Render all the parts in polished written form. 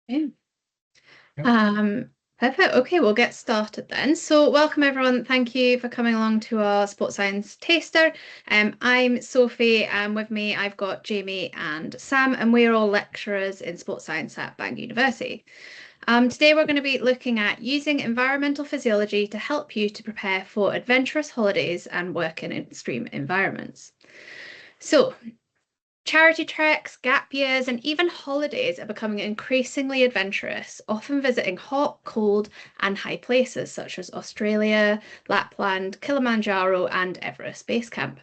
Yeah. Yep. Um, Perfect. Okay, we'll get started then. So, welcome everyone. Thank you for coming along to our sports science taster. I'm Sophie, and with me I've got Jamie and Sam, and we're all lecturers in sports science at Bangor University. Today we're going to be looking at using environmental physiology to help you to prepare for adventurous holidays and work in extreme environments. So, charity treks, gap years, and even holidays are becoming increasingly adventurous, often visiting hot, cold, and high places such as Australia, Lapland, Kilimanjaro, and Everest Base Camp.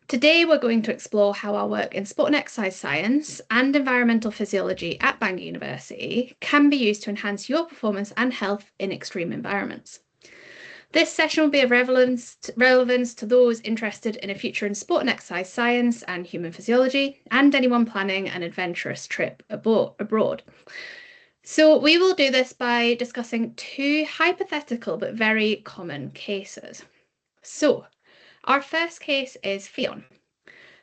Today, we're going to explore how our work in sport and exercise science and environmental physiology at Bangor University can be used to enhance your performance and health in extreme environments. This session will be of relevance to those interested in a future in sport and exercise science and human physiology, and anyone planning an adventurous trip abroad. So, we will do this by discussing two hypothetical but very common cases. So, our first case is Fionn.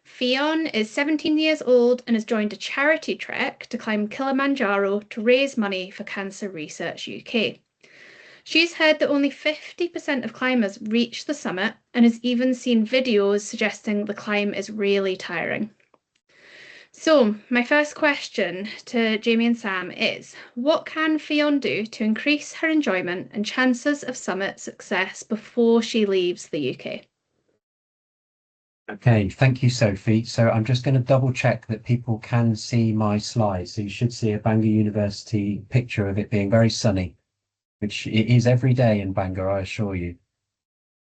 Fionn is 17 years old and has joined a charity trek to climb Kilimanjaro to raise money for Cancer Research UK. She's heard that only 50% of climbers reach the summit and has even seen videos suggesting the climb is really tiring. So, my first question to Jamie and Sam is, what can Fionn do to increase her enjoyment and chances of summit success before she leaves the UK? Okay, thank you, Sophie. So I'm just going to double check that people can see my slides. So you should see a Bangor University picture of it being very sunny, which it is every day in Bangor, I assure you.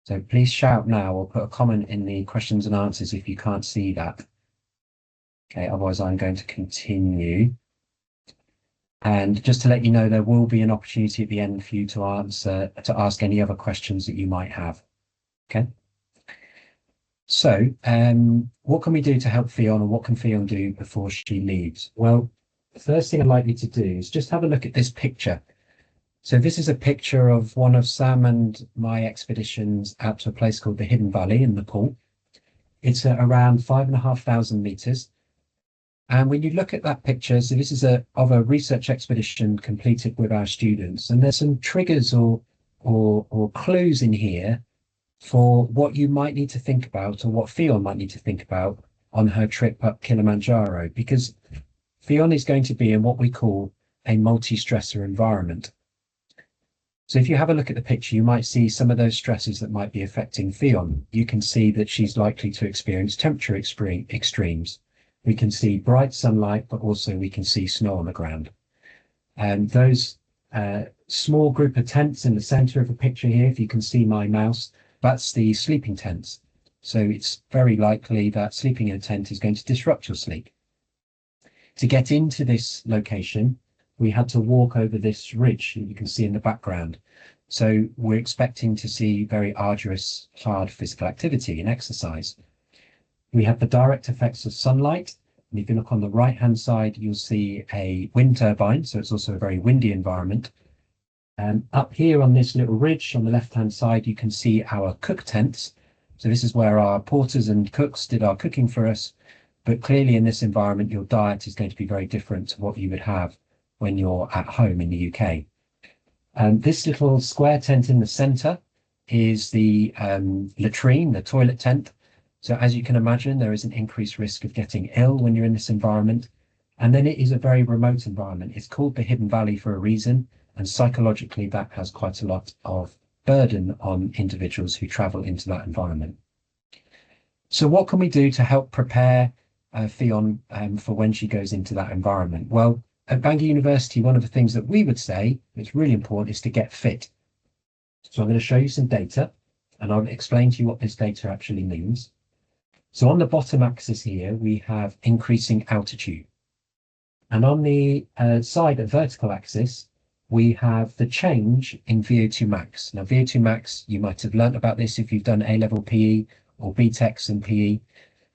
So please shout now or put a comment in the questions and answers if you can't see that. Okay, otherwise I'm going to continue. And just to let you know, there will be an opportunity at the end for you to ask any other questions that you might have. Okay. So, what can we do to help Fionn, or what can Fionn do before she leaves? Well, the first thing I'd like you to do is just have a look at this picture. So this is a picture of one of Sam and my expeditions out to a place called the Hidden Valley in Nepal. It's around 5,500 meters. And when you look at that picture, so this is of a research expedition completed with our students, and there's some triggers or clues in here for what you might need to think about or what Fionn might need to think about on her trip up Kilimanjaro, because Fionn is going to be in what we call a multi-stressor environment. So if you have a look at the picture, you might see some of those stresses that might be affecting Fionn. You can see that she's likely to experience temperature extremes. We can see bright sunlight, but also we can see snow on the ground. And those small group of tents in the center of the picture here, if you can see my mouse, that's the sleeping tents. So it's very likely that sleeping in a tent is going to disrupt your sleep. To get into this location, we had to walk over this ridge that you can see in the background. So we're expecting to see very arduous, hard physical activity and exercise. We have the direct effects of sunlight. And if you look on the right-hand side, you'll see a wind turbine. So it's also a very windy environment. Up here on this little ridge on the left-hand side, you can see our cook tents. So this is where our porters and cooks did our cooking for us. But clearly in this environment, your diet is going to be very different to what you would have when you're at home in the UK. This little square tent in the center is the latrine, the toilet tent. So as you can imagine, there is an increased risk of getting ill when you're in this environment. And then it is a very remote environment. It's called the Hidden Valley for a reason. And psychologically, that has quite a lot of burden on individuals who travel into that environment. So what can we do to help prepare Fionn for when she goes into that environment? Well, at Bangor University, one of the things that we would say is really important is to get fit. So I'm going to show you some data, and I'll explain to you what this data actually means. So on the bottom axis here, we have increasing altitude. And on the side of vertical axis, we have the change in VO2 max. Now, VO2 max, you might have learnt about this if you've done A-level PE or BTECs in PE.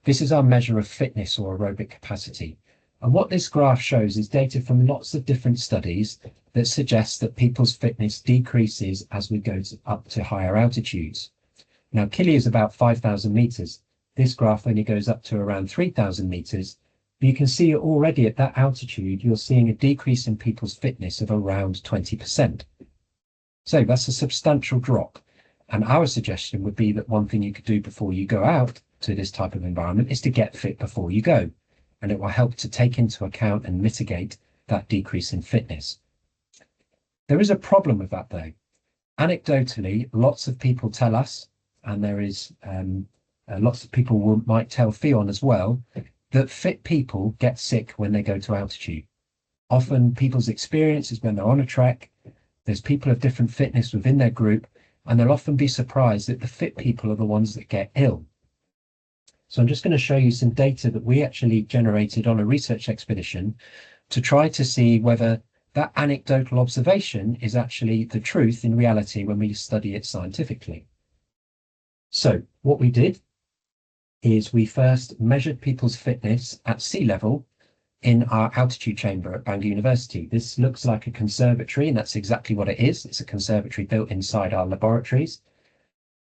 This is our measure of fitness or aerobic capacity. And what this graph shows is data from lots of different studies that suggests that people's fitness decreases as we go up to higher altitudes. Now, Kili is about 5,000 meters. This graph only goes up to around 3,000 meters, But you can see already at that altitude, you're seeing a decrease in people's fitness of around 20%. So that's a substantial drop. And our suggestion would be that one thing you could do before you go out to this type of environment is to get fit before you go. And it will help to take into account and mitigate that decrease in fitness. There is a problem with that though. Anecdotally, lots of people tell us, and there is lots of people might tell Fion as well, that fit people get sick when they go to altitude. Often people's experience is when they're on a trek, there's people of different fitness within their group, and they'll often be surprised that the fit people are the ones that get ill. So I'm just going to show you some data that we actually generated on a research expedition to try to see whether that anecdotal observation is actually the truth in reality when we study it scientifically. So what we did is we first measured people's fitness at sea level in our altitude chamber at Bangor University. This looks like a conservatory, and that's exactly what it is. It's a conservatory built inside our laboratories.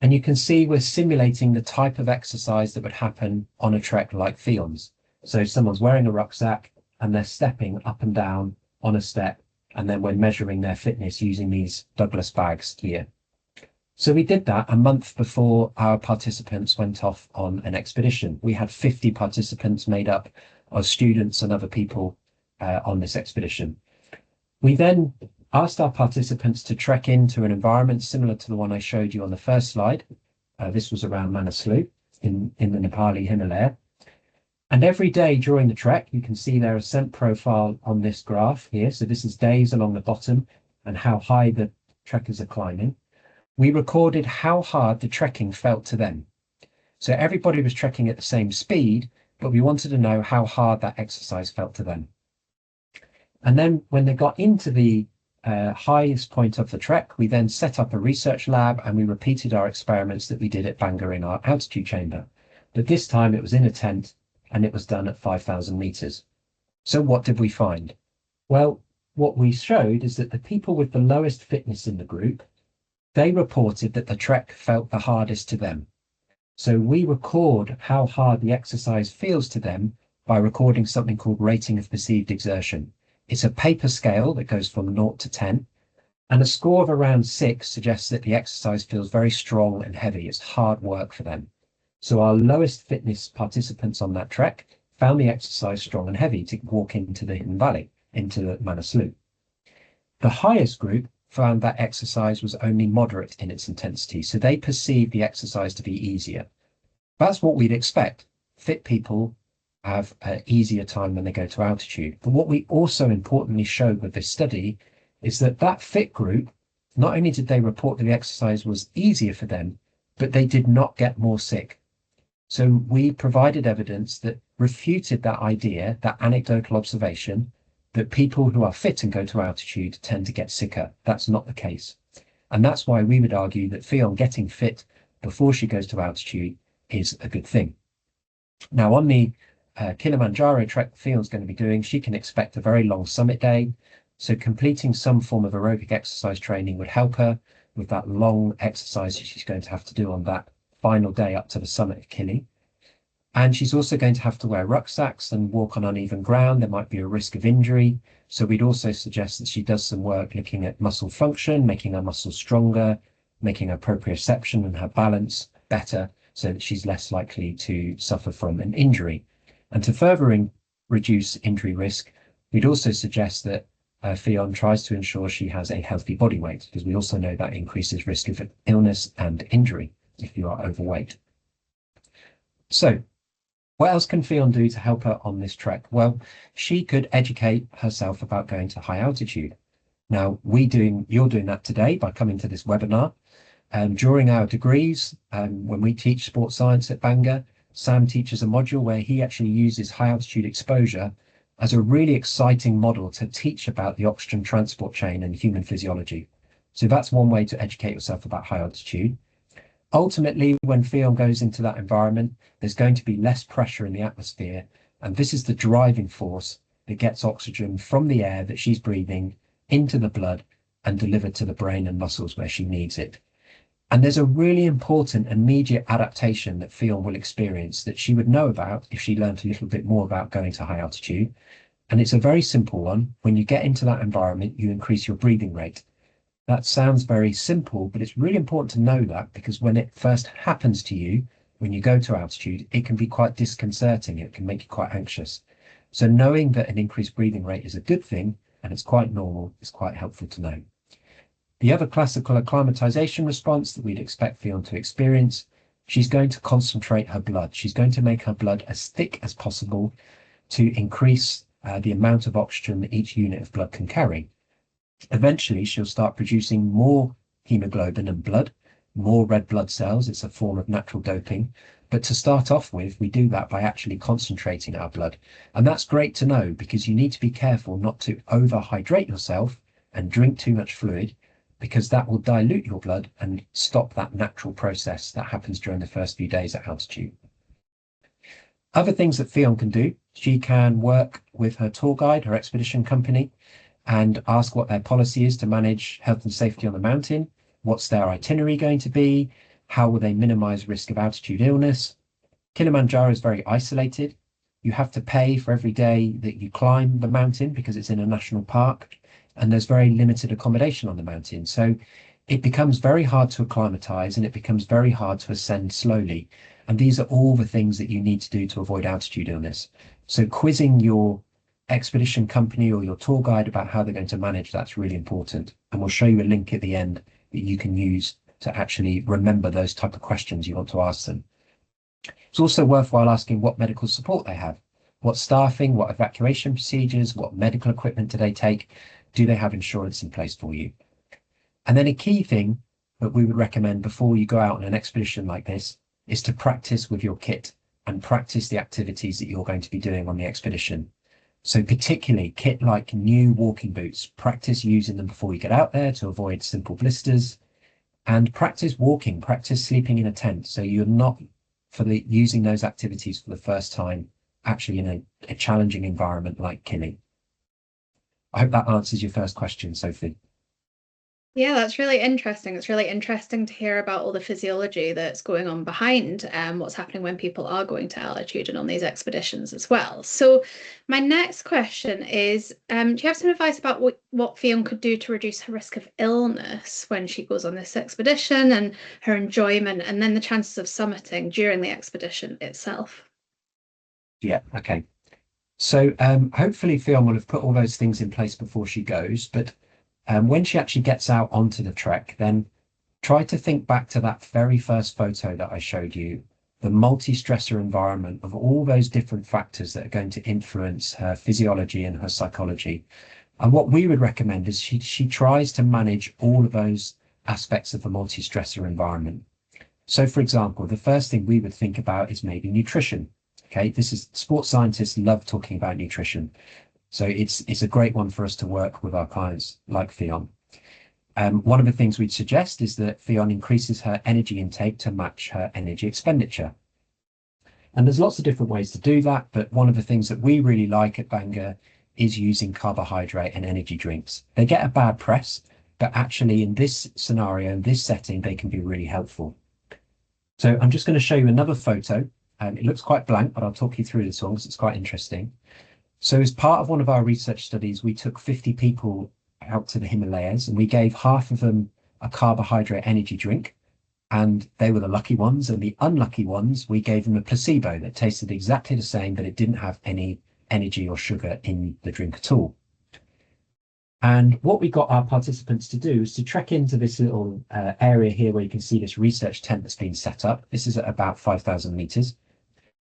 And you can see we're simulating the type of exercise that would happen on a trek like Fion's. So someone's wearing a rucksack and they're stepping up and down on a step, and then we're measuring their fitness using these Douglas bags here. So we did that a month before our participants went off on an expedition. We had 50 participants made up of students and other people on this expedition. We then asked our participants to trek into an environment similar to the one I showed you on the first slide. This was around Manaslu in the Nepali Himalaya. And every day during the trek, you can see their ascent profile on this graph here. So this is days along the bottom and how high the trekkers are climbing. We recorded how hard the trekking felt to them. So everybody was trekking at the same speed, but we wanted to know how hard that exercise felt to them. And then when they got into the highest point of the trek, we then set up a research lab and we repeated our experiments that we did at Bangor in our altitude chamber. But this time it was in a tent and it was done at 5,000 meters. So what did we find? Well, what we showed is that the people with the lowest fitness in the group, they reported that the trek felt the hardest to them. So we record how hard the exercise feels to them by recording something called rating of perceived exertion. It's a paper scale that goes from 0 to 10, and a score of around 6 suggests that the exercise feels very strong and heavy. It's hard work for them. So our lowest fitness participants on that trek found the exercise strong and heavy to walk into the Hidden Valley, into the Manaslu. The highest group found that exercise was only moderate in its intensity, so they perceived the exercise to be easier. That's what we'd expect. Fit people have an easier time when they go to altitude. But what we also importantly showed with this study is that that fit group, not only did they report that the exercise was easier for them, but they did not get more sick. So we provided evidence that refuted that idea, that anecdotal observation, that people who are fit and go to altitude tend to get sicker. That's not the case. And that's why we would argue that Fion getting fit before she goes to altitude is a good thing. Now, on the Kilimanjaro trek Fion's going to be doing, she can expect a very long summit day. So completing some form of aerobic exercise training would help her with that long exercise that she's going to have to do on that final day up to the summit of Kili. And she's also going to have to wear rucksacks and walk on uneven ground. There might be a risk of injury. So we'd also suggest that she does some work looking at muscle function, making her muscles stronger, making her proprioception and her balance better so that she's less likely to suffer from an injury. And to further reduce injury risk, we'd also suggest that Fion tries to ensure she has a healthy body weight, because we also know that increases risk of illness and injury if you are overweight. So what else can Fion do to help her on this trek? Well, she could educate herself about going to high altitude. Now, you're doing that today by coming to this webinar. During our degrees, when we teach sports science at Bangor, Sam teaches a module where he actually uses high altitude exposure as a really exciting model to teach about the oxygen transport chain and human physiology. So that's one way to educate yourself about high altitude. Ultimately, when Fion goes into that environment, there's going to be less pressure in the atmosphere, and this is the driving force that gets oxygen from the air that she's breathing into the blood and delivered to the brain and muscles where she needs it. And there's a really important immediate adaptation that Fionn will experience that she would know about if she learned a little bit more about going to high altitude. And it's a very simple one. When you get into that environment, you increase your breathing rate. That sounds very simple, but it's really important to know that because when it first happens to you, when you go to altitude, it can be quite disconcerting. It can make you quite anxious. So knowing that an increased breathing rate is a good thing and it's quite normal is quite helpful to know. The other classical acclimatization response that we'd expect Fionn to experience, she's going to concentrate her blood. She's going to make her blood as thick as possible to increase the amount of oxygen that each unit of blood can carry. Eventually, she'll start producing more hemoglobin and blood, more red blood cells. It's a form of natural doping. But to start off with, we do that by actually concentrating our blood. And that's great to know because you need to be careful not to overhydrate yourself and drink too much fluid because that will dilute your blood and stop that natural process that happens during the first few days at altitude. Other things that Fionn can do, she can work with her tour guide, her expedition company, and ask what their policy is to manage health and safety on the mountain. What's their itinerary going to be? How will they minimize risk of altitude illness? Kilimanjaro is very isolated. You have to pay for every day that you climb the mountain because it's in a national park, and there's very limited accommodation on the mountain. So it becomes very hard to acclimatize and it becomes very hard to ascend slowly. And these are all the things that you need to do to avoid altitude illness. So quizzing your expedition company or your tour guide about how they're going to manage that's really important. And we'll show you a link at the end that you can use to actually remember those type of questions you want to ask them. It's also worthwhile asking what medical support they have, what staffing, what evacuation procedures, what medical equipment do they take, do they have insurance in place for you? And then a key thing that we would recommend before you go out on an expedition like this is to practice with your kit and practice the activities that you're going to be doing on the expedition. So particularly kit like new walking boots, practice using them before you get out there to avoid simple blisters, and practice walking, practice sleeping in a tent. So you're not using those activities for the first time, actually in a challenging environment like Kili. I hope that answers your first question, Sophie. Yeah, that's really interesting. It's really interesting to hear about all the physiology that's going on behind what's happening when people are going to altitude and on these expeditions as well. So, my next question is, do you have some advice about what Fionn could do to reduce her risk of illness when she goes on this expedition and her enjoyment and then the chances of summiting during the expedition itself? Yeah, okay. So hopefully Fionn will have put all those things in place before she goes, but when she actually gets out onto the trek, then try to think back to that very first photo that I showed you, the multi-stressor environment of all those different factors that are going to influence her physiology and her psychology. And what we would recommend is she tries to manage all of those aspects of the multi-stressor environment. So, for example, the first thing we would think about is maybe nutrition. Okay, this is sports scientists love talking about nutrition. So it's a great one for us to work with our clients like Fionn. One of the things we'd suggest is that Fionn increases her energy intake to match her energy expenditure. And there's lots of different ways to do that, but one of the things that we really like at Bangor is using carbohydrate and energy drinks. They get a bad press, but actually in this scenario, in this setting, they can be really helpful. So I'm just going to show you another photo. It looks quite blank, but I'll talk you through this one because it's quite interesting. So as part of one of our research studies, we took 50 people out to the Himalayas and we gave half of them a carbohydrate energy drink, and they were the lucky ones. And the unlucky ones, we gave them a placebo that tasted exactly the same, but it didn't have any energy or sugar in the drink at all. And what we got our participants to do is to trek into this little area here where you can see this research tent that's been set up. This is at about 5,000 meters.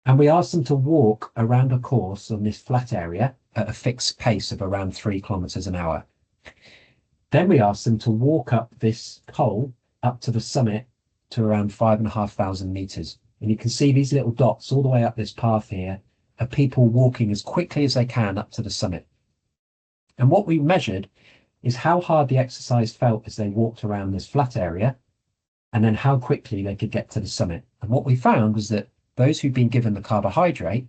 And we asked them to walk around a course on this flat area at a fixed pace of around 3 kilometers an hour. Then we asked them to walk up this pole up to the summit to around 5,500 meters. And you can see these little dots all the way up this path here are people walking as quickly as they can up to the summit. And what we measured is how hard the exercise felt as they walked around this flat area, and then how quickly they could get to the summit. And what we found was that those who've been given the carbohydrate,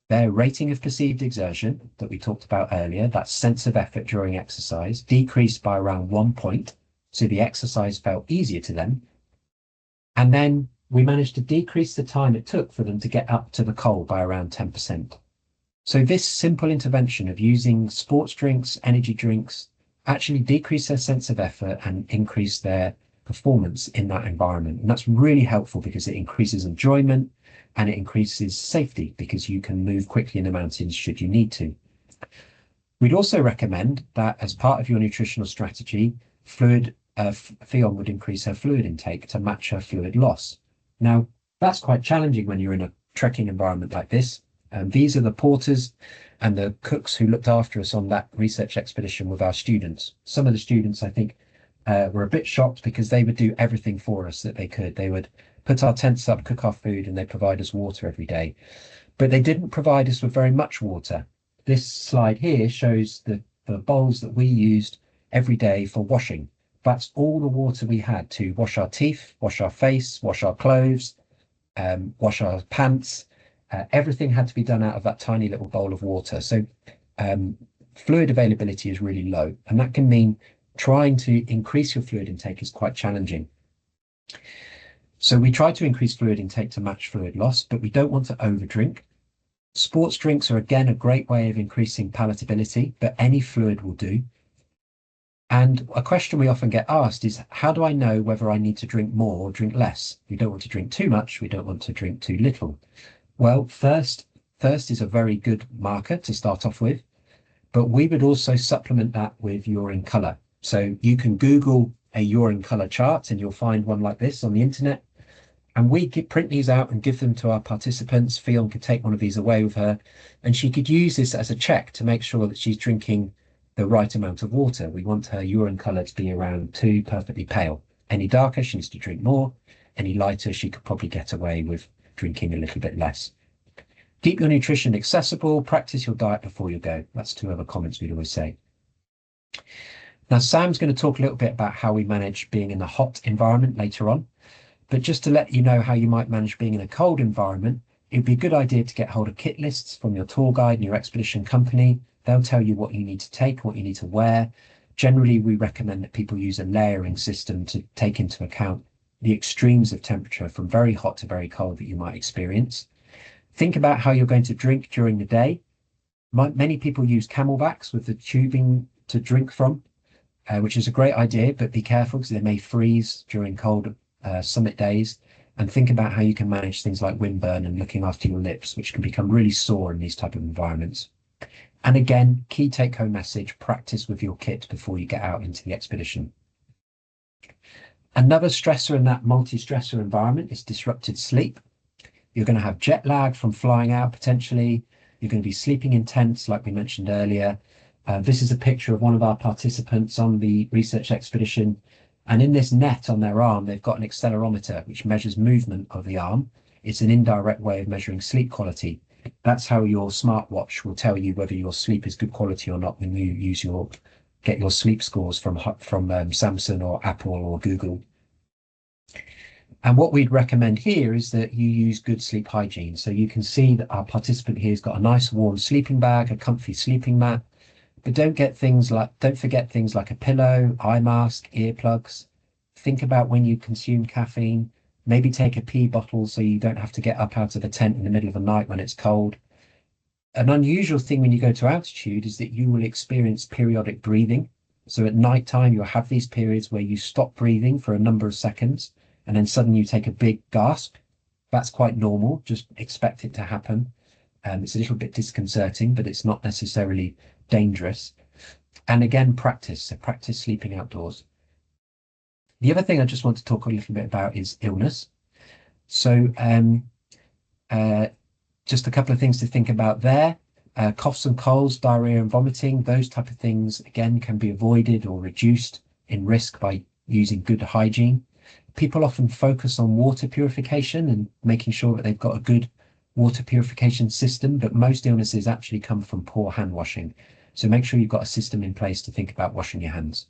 their rating of perceived exertion that we talked about earlier, that sense of effort during exercise, decreased by around 1 point. So the exercise felt easier to them. And then we managed to decrease the time it took for them to get up to the coal by around 10%. So this simple intervention of using sports drinks, energy drinks, actually decrease their sense of effort and increase their performance in that environment. And that's really helpful because it increases enjoyment and it increases safety because you can move quickly in the mountains should you need to. We'd also recommend that as part of your nutritional strategy, Fion would increase her fluid intake to match her fluid loss. Now, that's quite challenging when you're in a trekking environment like this. These are the porters and the cooks who looked after us on that research expedition with our students. Some of the students, I think, were a bit shocked because they would do everything for us that they could. They would put our tents up, cook our food, and they provide us water every day. But they didn't provide us with very much water. This slide here shows the bowls that we used every day for washing. That's all the water we had to wash our teeth, wash our face, wash our clothes, wash our pants. Everything had to be done out of that tiny little bowl of water. So fluid availability is really low, and that can mean trying to increase your fluid intake is quite challenging. So we try to increase fluid intake to match fluid loss, but we don't want to overdrink. Sports drinks are again a great way of increasing palatability, but any fluid will do. And a question we often get asked is, how do I know whether I need to drink more or drink less? We don't want to drink too much, we don't want to drink too little. Well, thirst is a very good marker to start off with, but we would also supplement that with urine color. So you can Google a urine color chart and you'll find one like this on the internet. And we could print these out and give them to our participants. Fion could take one of these away with her, and she could use this as a check to make sure that she's drinking the right amount of water. We want her urine color to be around 2, perfectly pale. Any darker, she needs to drink more. Any lighter, she could probably get away with drinking a little bit less. Keep your nutrition accessible, practice your diet before you go. That's 2 other comments we'd always say. Now, Sam's going to talk a little bit about how we manage being in a hot environment later on. But just to let you know how you might manage being in a cold environment, it'd be a good idea to get hold of kit lists from your tour guide and your expedition company. They'll tell you what you need to take, what you need to wear. Generally, we recommend that people use a layering system to take into account the extremes of temperature from very hot to very cold that you might experience. Think about how you're going to drink during the day. Many people use camelbacks with the tubing to drink from, which is a great idea, but be careful because they may freeze during cold summit days. And think about how you can manage things like windburn and looking after your lips, which can become really sore in these type of environments. And again, key take-home message, practice with your kit before you get out into the expedition. Another stressor in that multi-stressor environment is disrupted sleep. You're going to have jet lag from flying out potentially. You're going to be sleeping in tents, like we mentioned earlier. This is a picture of one of our participants on the research expedition. And in this net on their arm, they've got an accelerometer, which measures movement of the arm. It's an indirect way of measuring sleep quality. That's how your smartwatch will tell you whether your sleep is good quality or not when you get your sleep scores from Samsung or Apple or Google. And what we'd recommend here is that you use good sleep hygiene. So you can see that our participant here has got a nice warm sleeping bag, a comfy sleeping mat. But don't forget things like a pillow, eye mask, earplugs. Think about when you consume caffeine. Maybe take a pee bottle so you don't have to get up out of the tent in the middle of the night when it's cold. An unusual thing when you go to altitude is that you will experience periodic breathing. So at night time, you'll have these periods where you stop breathing for a number of seconds, and then suddenly you take a big gasp. That's quite normal. Just expect it to happen. It's a little bit disconcerting, but it's not necessarily dangerous. And again, practice sleeping outdoors. The other thing I just want to talk a little bit about is illness. So just a couple of things to think about there. Coughs and colds, diarrhea and vomiting, those type of things, again, can be avoided or reduced in risk by using good hygiene. People often focus on water purification and making sure that they've got a good water purification system, but most illnesses actually come from poor hand washing. So make sure you've got a system in place to think about washing your hands.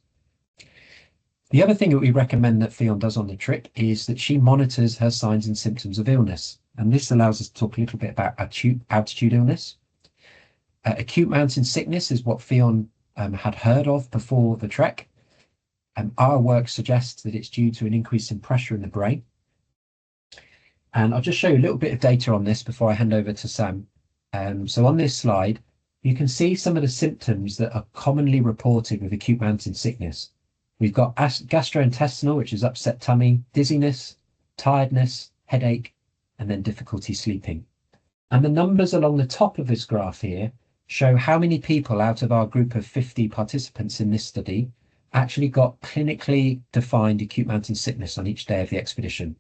The other thing that we recommend that Fion does on the trip is that she monitors her signs and symptoms of illness. And this allows us to talk a little bit about acute altitude illness. Acute mountain sickness is what Fion had heard of before the trek. Our work suggests that it's due to an increase in pressure in the brain. And I'll just show you a little bit of data on this before I hand over to Sam. So on this slide, you can see some of the symptoms that are commonly reported with acute mountain sickness. We've got gastrointestinal, which is upset tummy, dizziness, tiredness, headache, and then difficulty sleeping. And the numbers along the top of this graph here show how many people out of our group of 50 participants in this study actually got clinically defined acute mountain sickness on each day of the expedition.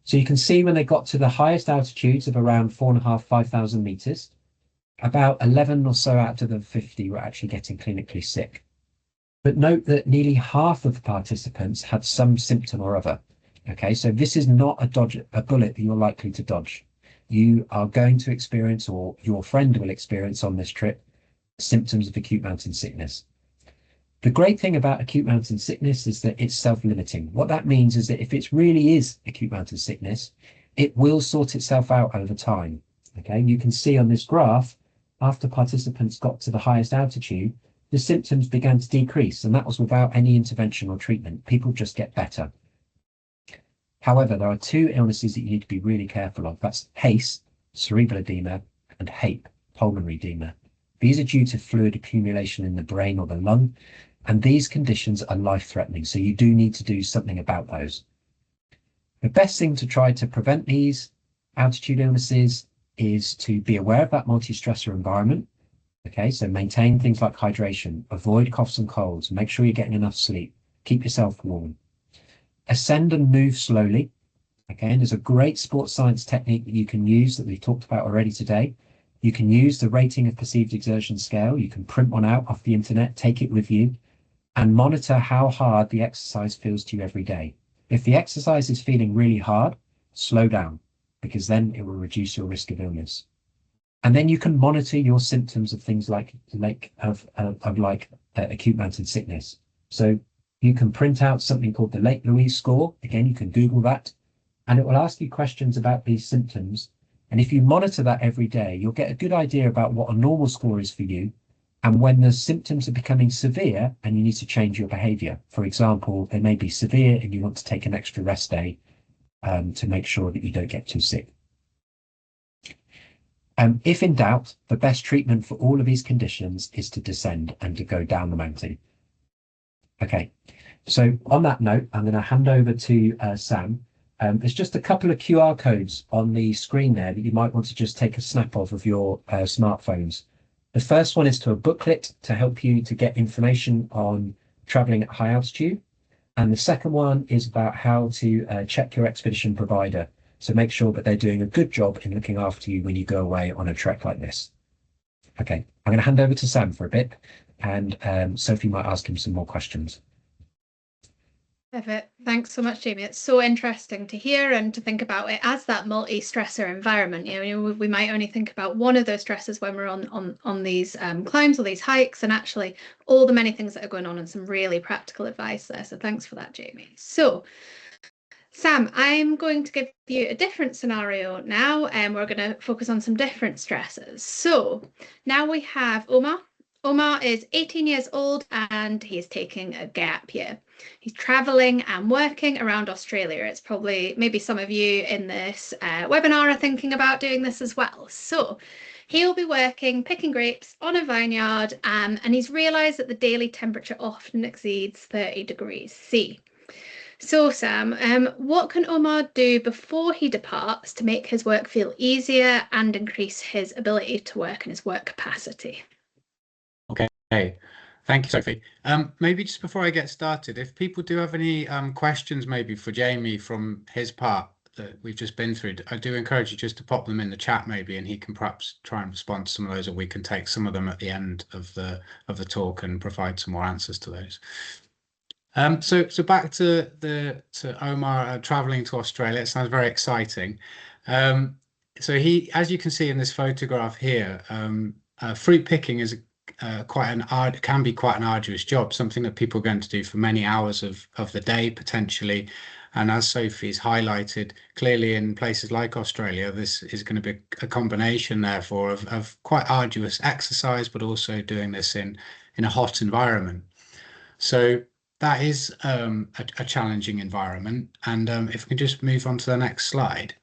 So you can see when they got to the highest altitudes of around 4,500, 5,000 meters, about 11 or so out of the 50 were actually getting clinically sick. But note that nearly half of the participants had some symptom or other. Okay, so this is not a bullet that you're likely to dodge. You are going to experience, or your friend will experience on this trip, symptoms of acute mountain sickness. The great thing about acute mountain sickness is that it's self-limiting. What that means is that if it really is acute mountain sickness, it will sort itself out over time. Okay, you can see on this graph, after participants got to the highest altitude, the symptoms began to decrease, and that was without any intervention or treatment. People just get better. However, there are two illnesses that you need to be really careful of. That's HACE, cerebral edema, and HAPE, pulmonary edema. These are due to fluid accumulation in the brain or the lung, and these conditions are life-threatening, so you do need to do something about those. The best thing to try to prevent these altitude illnesses is to be aware of that multi-stressor environment. Okay, so maintain things like hydration, avoid coughs and colds, make sure you're getting enough sleep, keep yourself warm. Ascend and move slowly. Again, there's a great sports science technique that you can use that we've talked about already today. You can use the rating of perceived exertion scale. You can print one out off the internet, take it with you, and monitor how hard the exercise feels to you every day. If the exercise is feeling really hard, slow down, because then it will reduce your risk of illness. And then you can monitor your symptoms of things like acute mountain sickness. So you can print out something called the Lake Louise score. Again, you can Google that, and it will ask you questions about these symptoms. And if you monitor that every day, you'll get a good idea about what a normal score is for you, and when the symptoms are becoming severe and you need to change your behavior. For example, they may be severe and you want to take an extra rest day to make sure that you don't get too sick. If in doubt, the best treatment for all of these conditions is to descend and to go down the mountain. Okay, so on that note, I'm going to hand over to Sam. There's just a couple of QR codes on the screen there that you might want to just take a snap of your smartphones. The first one is to a booklet to help you to get information on traveling at high altitude. And the second one is about how to check your expedition provider. So make sure that they're doing a good job in looking after you when you go away on a trek like this. Okay, I'm going to hand over to Sam for a bit, and Sophie might ask him some more questions. Perfect. Thanks so much, Jamie. It's so interesting to hear and to think about it as that multi-stressor environment. We might only think about one of those stresses when we're on these climbs or these hikes, and actually all the many things that are going on, and some really practical advice there. So thanks for that, Jamie. So Sam, I'm going to give you a different scenario now, and we're going to focus on some different stresses. So now we have Omar. Omar is 18 years old and he's taking a gap year. He's traveling and working around Australia. It's probably maybe some of you in this webinar are thinking about doing this as well. So he'll be working, picking grapes on a vineyard, and he's realised that the daily temperature often exceeds 30 degrees C. So Sam, what can Omar do before he departs to make his work feel easier and increase his ability to work and his work capacity? Okay, thank you, Sophie. Maybe just before I get started, if people do have any questions maybe for Jamie from his part that we've just been through, I do encourage you just to pop them in the chat maybe, and he can perhaps try and respond to some of those, or we can take some of them at the end of the talk and provide some more answers to those. So back to Omar traveling to Australia. It sounds very exciting. So he, as you can see in this photograph here, fruit picking is can be quite an arduous job, something that people are going to do for many hours of the day potentially. And as Sophie's highlighted, clearly in places like Australia, this is going to be a combination therefore of quite arduous exercise, but also doing this in a hot environment. So that is a challenging environment. And if we can just move on to the next slide.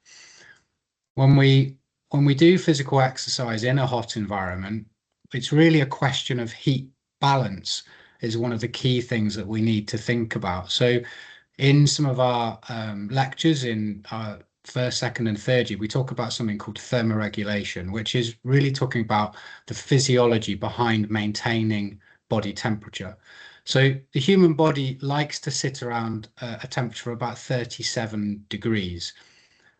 when we do physical exercise in a hot environment, it's really a question of heat balance is one of the key things that we need to think about. So in some of our lectures in our first, second, and third year, we talk about something called thermoregulation, which is really talking about the physiology behind maintaining body temperature. So the human body likes to sit around a temperature of about 37 degrees.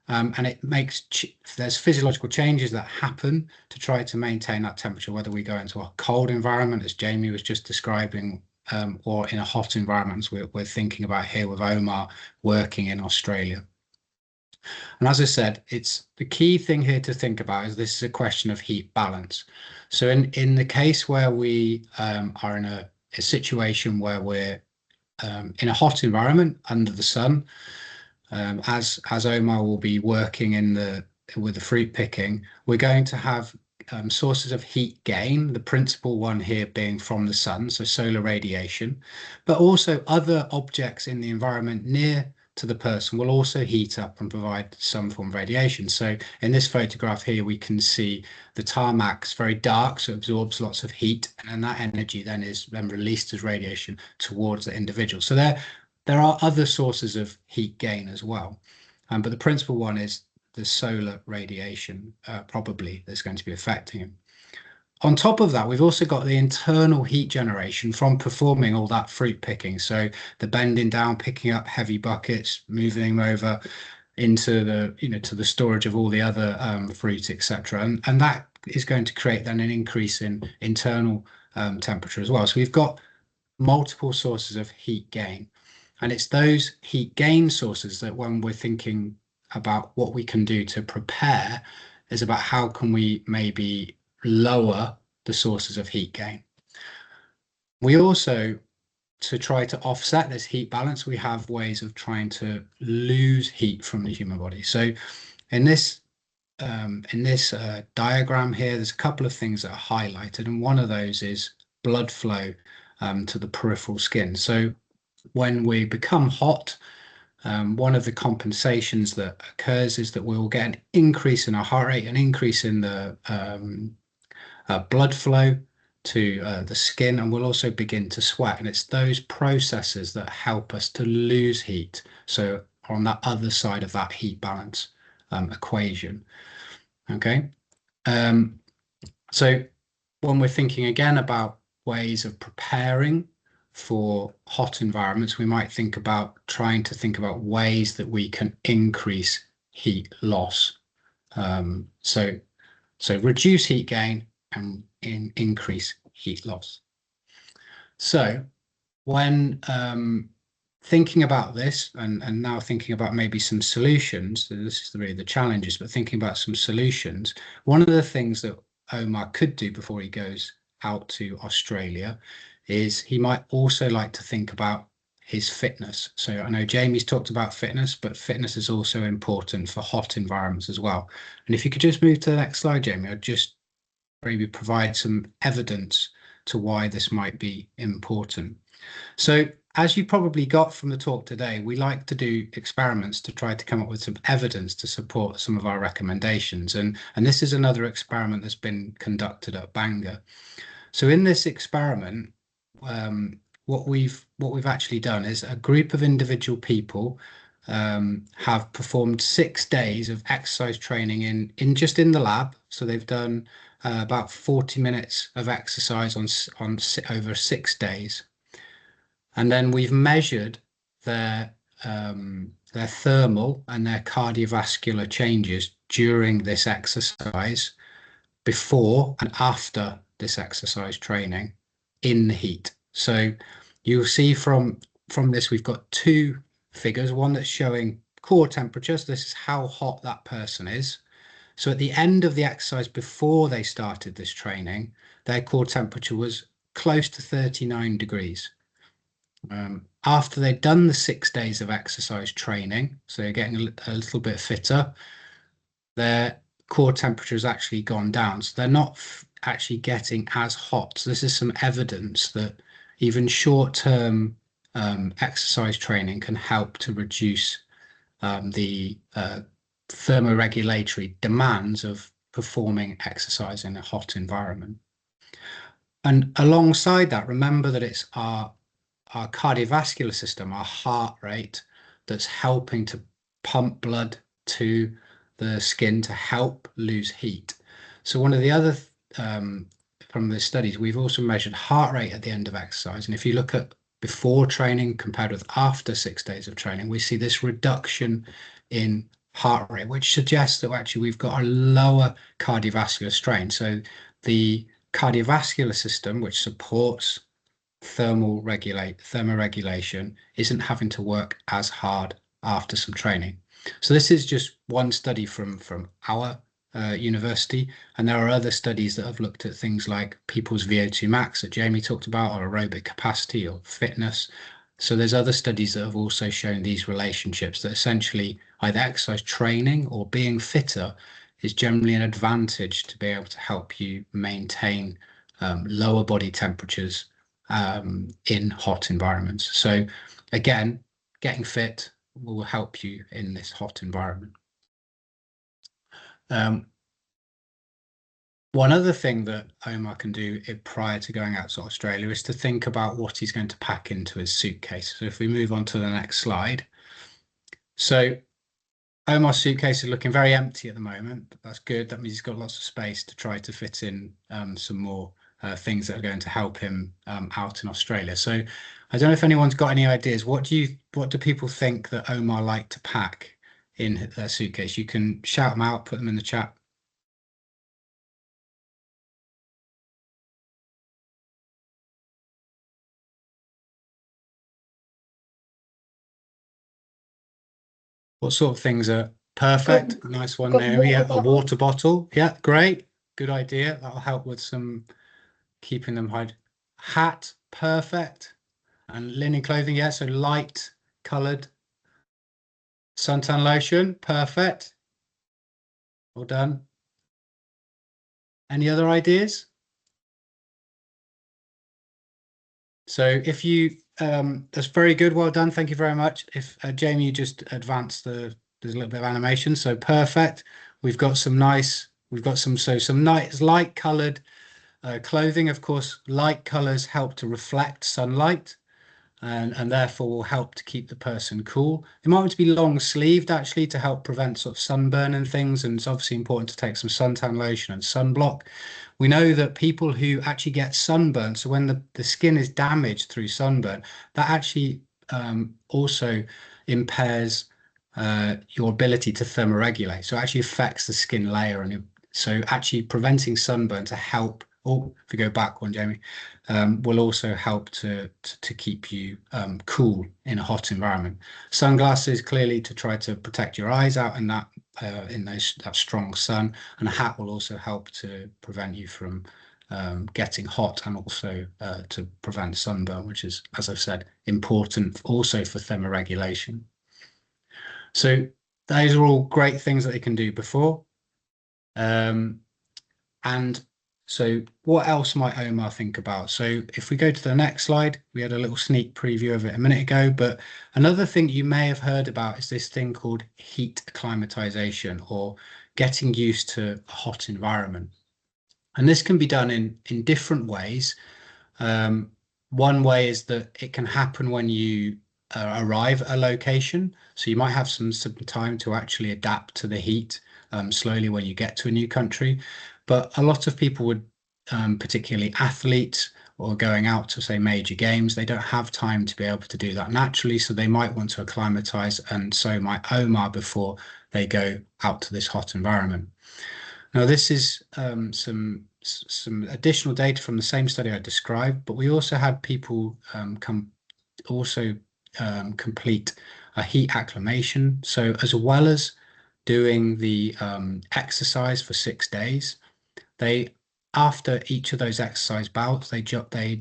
And it makes, there's physiological changes that happen to try to maintain that temperature, whether we go into a cold environment, as Jamie was just describing, or in a hot environment, as we're thinking about here with Omar working in Australia. And as I said, it's the key thing here to think about is this is a question of heat balance. So in the case where we are in a situation where we're in a hot environment under the sun, as Omar will be working with the fruit picking, we're going to have sources of heat gain, the principal one here being from the sun, so solar radiation, but also other objects in the environment near to the person will also heat up and provide some form of radiation. So in this photograph here, we can see the tarmac is very dark, so it absorbs lots of heat, and that energy then is then released as radiation towards the individual. So there are other sources of heat gain as well, but the principal one is the solar radiation, probably, that's going to be affecting him. On top of that, we've also got the internal heat generation from performing all that fruit picking. So the bending down, picking up heavy buckets, moving them over into the, to the storage of all the other fruit, etc. And that is going to create then an increase in internal temperature as well. So we've got multiple sources of heat gain. And it's those heat gain sources that when we're thinking about what we can do to prepare is about how can we maybe lower the sources of heat gain. We also, to try to offset this heat balance, we have ways of trying to lose heat from the human body. So in this diagram here, there's a couple of things that are highlighted, and one of those is blood flow to the peripheral skin. So when we become hot, one of the compensations that occurs is that we will get an increase in our heart rate, an increase in the blood flow to the skin, and we'll also begin to sweat. And it's those processes that help us to lose heat. So on that other side of that heat balance equation. Okay. So when we're thinking again about ways of preparing for hot environments, we might think about trying to think about ways that we can increase heat loss. So reduce heat gain and increase heat loss. So when thinking about this and now thinking about maybe some solutions, so this is really the challenges, but thinking about some solutions, one of the things that Omar could do before he goes out to Australia is he might also like to think about his fitness. So I know Jamie's talked about fitness, but fitness is also important for hot environments as well. And if you could just move to the next slide, Jamie, I'd just maybe provide some evidence to why this might be important. So as you probably got from the talk today, we like to do experiments to try to come up with some evidence to support some of our recommendations. And this is another experiment that's been conducted at Bangor. So in this experiment, what we've actually done is a group of individual people have performed 6 days of exercise training in just in the lab. So they've done about 40 minutes of exercise on over 6 days. And then we've measured their thermal and their cardiovascular changes during this exercise, before and after this exercise training in the heat. So you'll see from this, we've got two figures, one that's showing core temperature. So this is how hot that person is. So at the end of the exercise, before they started this training, their core temperature was close to 39 degrees. After they'd done the 6 days of exercise training, so they're getting a little bit fitter, their core temperature has actually gone down. So they're not actually getting as hot. So this is some evidence that even short-term exercise training can help to reduce the thermoregulatory demands of performing exercise in a hot environment. And alongside that, remember that it's our cardiovascular system, our heart rate, that's helping to pump blood to the skin to help lose heat. So one of the other from the studies, we've also measured heart rate at the end of exercise. And if you look at before training compared with after 6 days of training, we see this reduction in heart rate, which suggests that actually we've got a lower cardiovascular strain. So the cardiovascular system, which supports thermoregulation, isn't having to work as hard after some training. So this is just one study from our university, and there are other studies that have looked at things like people's VO2 max that Jamie talked about, or aerobic capacity or fitness. So there's other studies that have also shown these relationships, that essentially either exercise training or being fitter is generally an advantage to be able to help you maintain lower body temperatures in hot environments. So again, getting fit will help you in this hot environment. One other thing that Omar can do prior to going out to Australia is to think about what he's going to pack into his suitcase. So if we move on to the next slide. So Omar's suitcase is looking very empty at the moment, but that's good. That means he's got lots of space to try to fit in some more things that are going to help him out in Australia. So I don't know if anyone's got any ideas. What do people think that Omar like to pack in their suitcase? You can shout them out, put them in the chat. What sort of things are perfect? Nice one, Naomi. A water bottle. Yeah, great. Good idea. That'll help with some keeping them hydrated. Hat, perfect. And linen clothing, yeah, so light coloured. Suntan lotion, perfect. Well done. Any other ideas? So if you, that's very good, well done, thank you very much. If Jamie, you just advanced there's a little bit of animation, so perfect. We've got some nice, some nice light coloured clothing. Of course, light colours help to reflect sunlight, and therefore will help to keep the person cool. It might want to be long sleeved actually to help prevent sort of sunburn and things, and it's obviously important to take some suntan lotion and sunblock. We know that people who actually get sunburn, so when the skin is damaged through sunburn, that actually also impairs your ability to thermoregulate. So it actually affects the skin layer, and so actually preventing sunburn to help, oh, if we go back one, Jamie, will also help to keep you cool in a hot environment. Sunglasses clearly to try to protect your eyes out in that strong sun, and a hat will also help to prevent you from getting hot, and also to prevent sunburn, which is, as I've said, important also for thermoregulation. So those are all great things that they can do before. And so what else might Omar think about? So if we go to the next slide, we had a little sneak preview of it a minute ago, but another thing you may have heard about is this thing called heat acclimatization, or getting used to a hot environment. And this can be done in different ways. One way is that it can happen when you arrive at a location. So you might have some time to actually adapt to the heat slowly when you get to a new country. But a lot of people would, particularly athletes or going out to, say, major games, they don't have time to be able to do that naturally. So they might want to acclimatize, and so might Omar, before they go out to this hot environment. Now, this is some additional data from the same study I described, but we also had people complete a heat acclimation. So as well as doing the exercise for 6 days, they, after each of those exercise bouts, they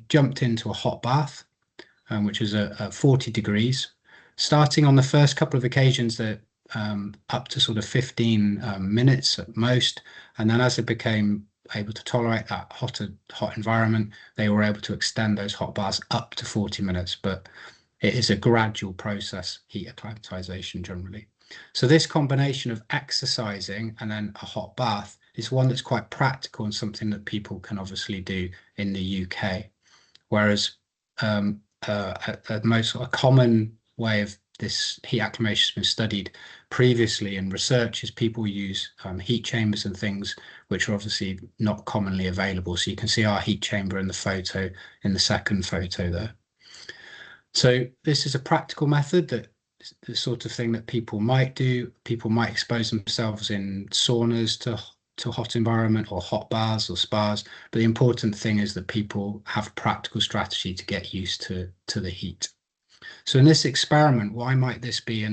jumped into a hot bath, which was at 40 degrees. Starting on the first couple of occasions, that up to sort of 15 minutes at most, and then as they became able to tolerate that hot environment, they were able to extend those hot baths up to 40 minutes. But it is a gradual process, heat acclimatization generally. So this combination of exercising and then a hot bath is one that's quite practical and something that people can obviously do in the UK. Whereas a most a common way of this heat acclimation has been studied previously in research is people use heat chambers and things which are obviously not commonly available. So you can see our heat chamber in the photo, in the second photo there. So this is a practical method that the sort of thing that people might do. People might expose themselves in saunas to a hot environment or hot baths or spas. But the important thing is that people have a practical strategy to get used to the heat. So in this experiment, why might this be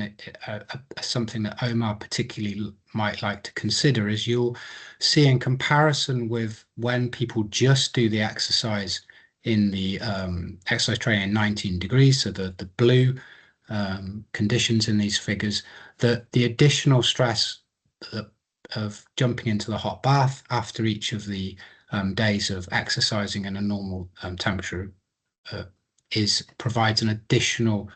something that Omar particularly might like to consider is you'll see in comparison with when people just do the exercise in the exercise training in 19 degrees, so the blue conditions in these figures, that the additional stress of jumping into the hot bath after each of the days of exercising in a normal temperature provides an additional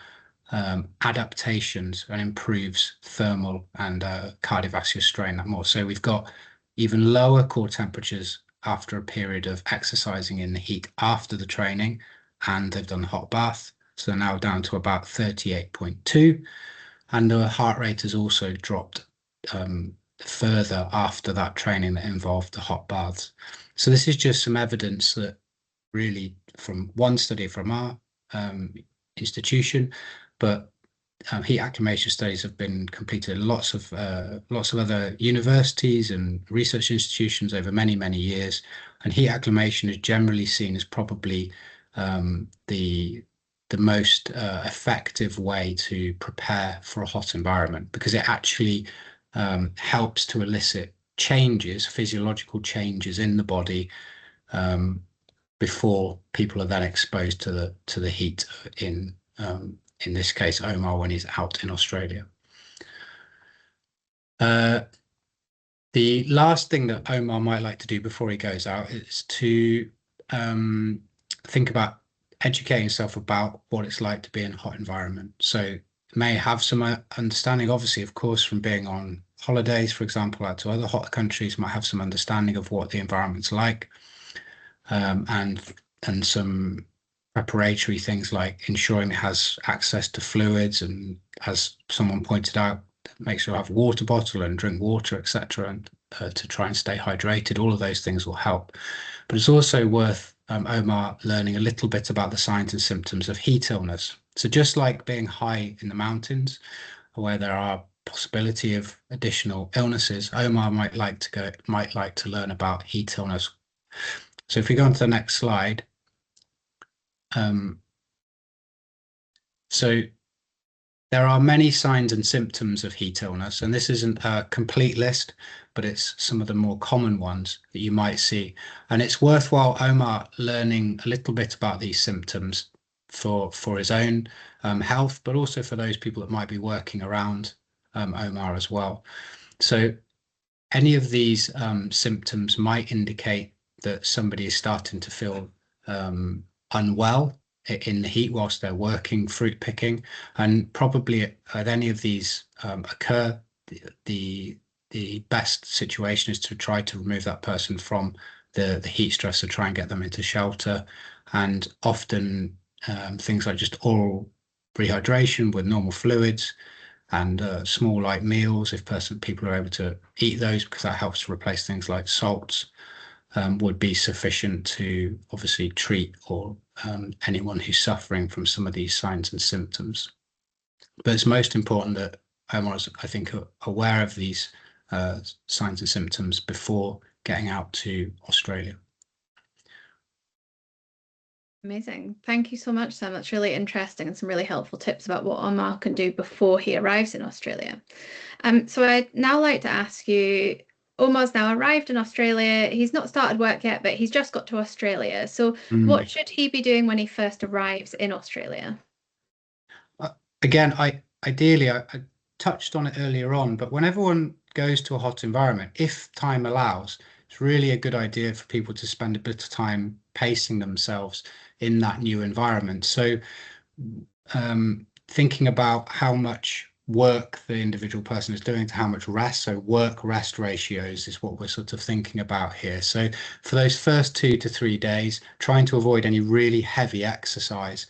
adaptations and improves thermal and cardiovascular strain that more. So we've got even lower core temperatures after a period of exercising in the heat after the training, and they've done a hot bath. So they're now down to about 38.2, and the heart rate has also dropped further after that training that involved the hot baths. So this is just some evidence that really from one study from our institution, but heat acclimation studies have been completed at lots of other universities and research institutions over many years, and heat acclimation is generally seen as probably the most effective way to prepare for a hot environment, because it actually helps to elicit changes, physiological changes in the body before people are then exposed to the heat in this case, Omar, when he's out in Australia. The last thing that Omar might like to do before he goes out is to think about educating himself about what it's like to be in a hot environment. So may have some understanding, obviously, of course, from being on holidays, for example, out to other hot countries, might have some understanding of what the environment's like, and some preparatory things like ensuring it has access to fluids, and as someone pointed out, make sure you have a water bottle and drink water, etc., and to try and stay hydrated. All of those things will help. But it's also worth Omar learning a little bit about the signs and symptoms of heat illness. So just like being high in the mountains, where there are possibility of additional illnesses, Omar might like to learn about heat illness. So if we go on to the next slide. So there are many signs and symptoms of heat illness, and this isn't a complete list, but it's some of the more common ones that you might see. And it's worthwhile Omar learning a little bit about these symptoms for his own health, but also for those people that might be working around Omar as well. So any of these symptoms might indicate that somebody is starting to feel unwell in the heat whilst they're working, fruit picking, and probably at any of these occur, the best situation is to try to remove that person from the heat stress, to try and get them into shelter. And often things like just oral rehydration with normal fluids and small light meals, if people are able to eat those, because that helps to replace things like salts, would be sufficient to obviously treat or anyone who's suffering from some of these signs and symptoms. But it's most important that Omar is, I think, aware of these signs and symptoms before getting out to Australia. Amazing. Thank you so much, Sam. That's really interesting and some really helpful tips about what Omar can do before he arrives in Australia. So I'd now like to ask you, Omar's now arrived in Australia. He's not started work yet, but he's just got to Australia. So what should he be doing when he first arrives in Australia? Again, ideally, I touched on it earlier on, but when everyone goes to a hot environment, if time allows, it's really a good idea for people to spend a bit of time pacing themselves in that new environment. So thinking about how much work the individual person is doing to how much rest. So work-rest ratios is what we're sort of thinking about here. So for those first 2 to 3 days, trying to avoid any really heavy exercise,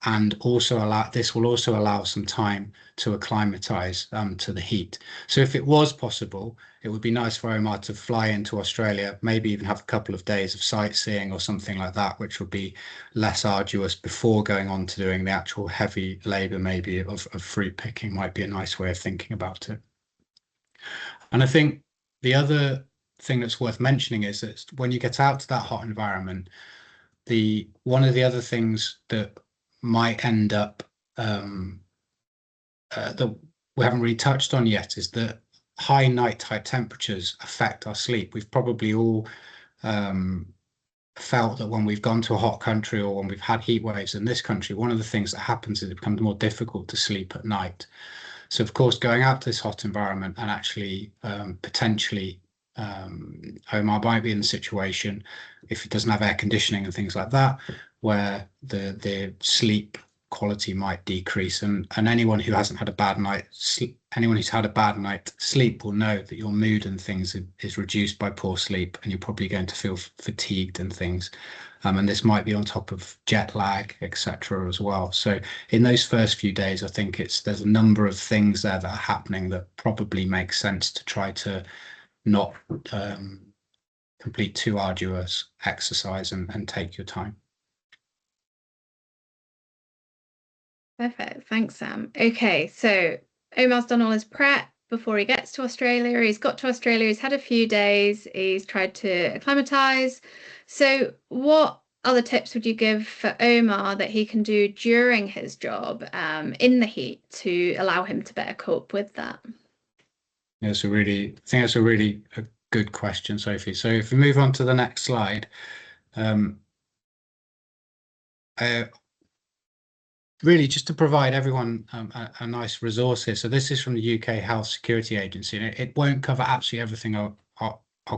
and also this will also allow some time to acclimatize to the heat. So if it was possible, it would be nice for Omar to fly into Australia, maybe even have a couple of days of sightseeing or something like that, which would be less arduous before going on to doing the actual heavy labor, maybe of fruit picking might be a nice way of thinking about it. And I think the other thing that's worth mentioning is that when you get out to that hot environment, one of the other things that might end up that we haven't really touched on yet is that high nighttime temperatures affect our sleep. We've probably all felt that when we've gone to a hot country or when we've had heat waves in this country, one of the things that happens is it becomes more difficult to sleep at night. So of course, going out to this hot environment and actually potentially Omar might be in the situation, if it doesn't have air conditioning and things like that, where the sleep quality might decrease, and anyone who hasn't had a bad night anyone who's had a bad night sleep will know that your mood and things is reduced by poor sleep, and you're probably going to feel fatigued and things, and this might be on top of jet lag, etc. as well. So in those first few days, I think there's a number of things there that are happening that probably make sense to try to not complete too arduous exercise and take your time. Perfect. Thanks, Sam. Okay, so Omar's done all his prep before he gets to Australia. He's got to Australia, he's had a few days, he's tried to acclimatise. So what other tips would you give for Omar that he can do during his job in the heat to allow him to better cope with that? I think that's a really good question, Sophie. So if we move on to the next slide, really just to provide everyone a nice resource here. So this is from the UK Health Security Agency, and it won't cover absolutely everything I'll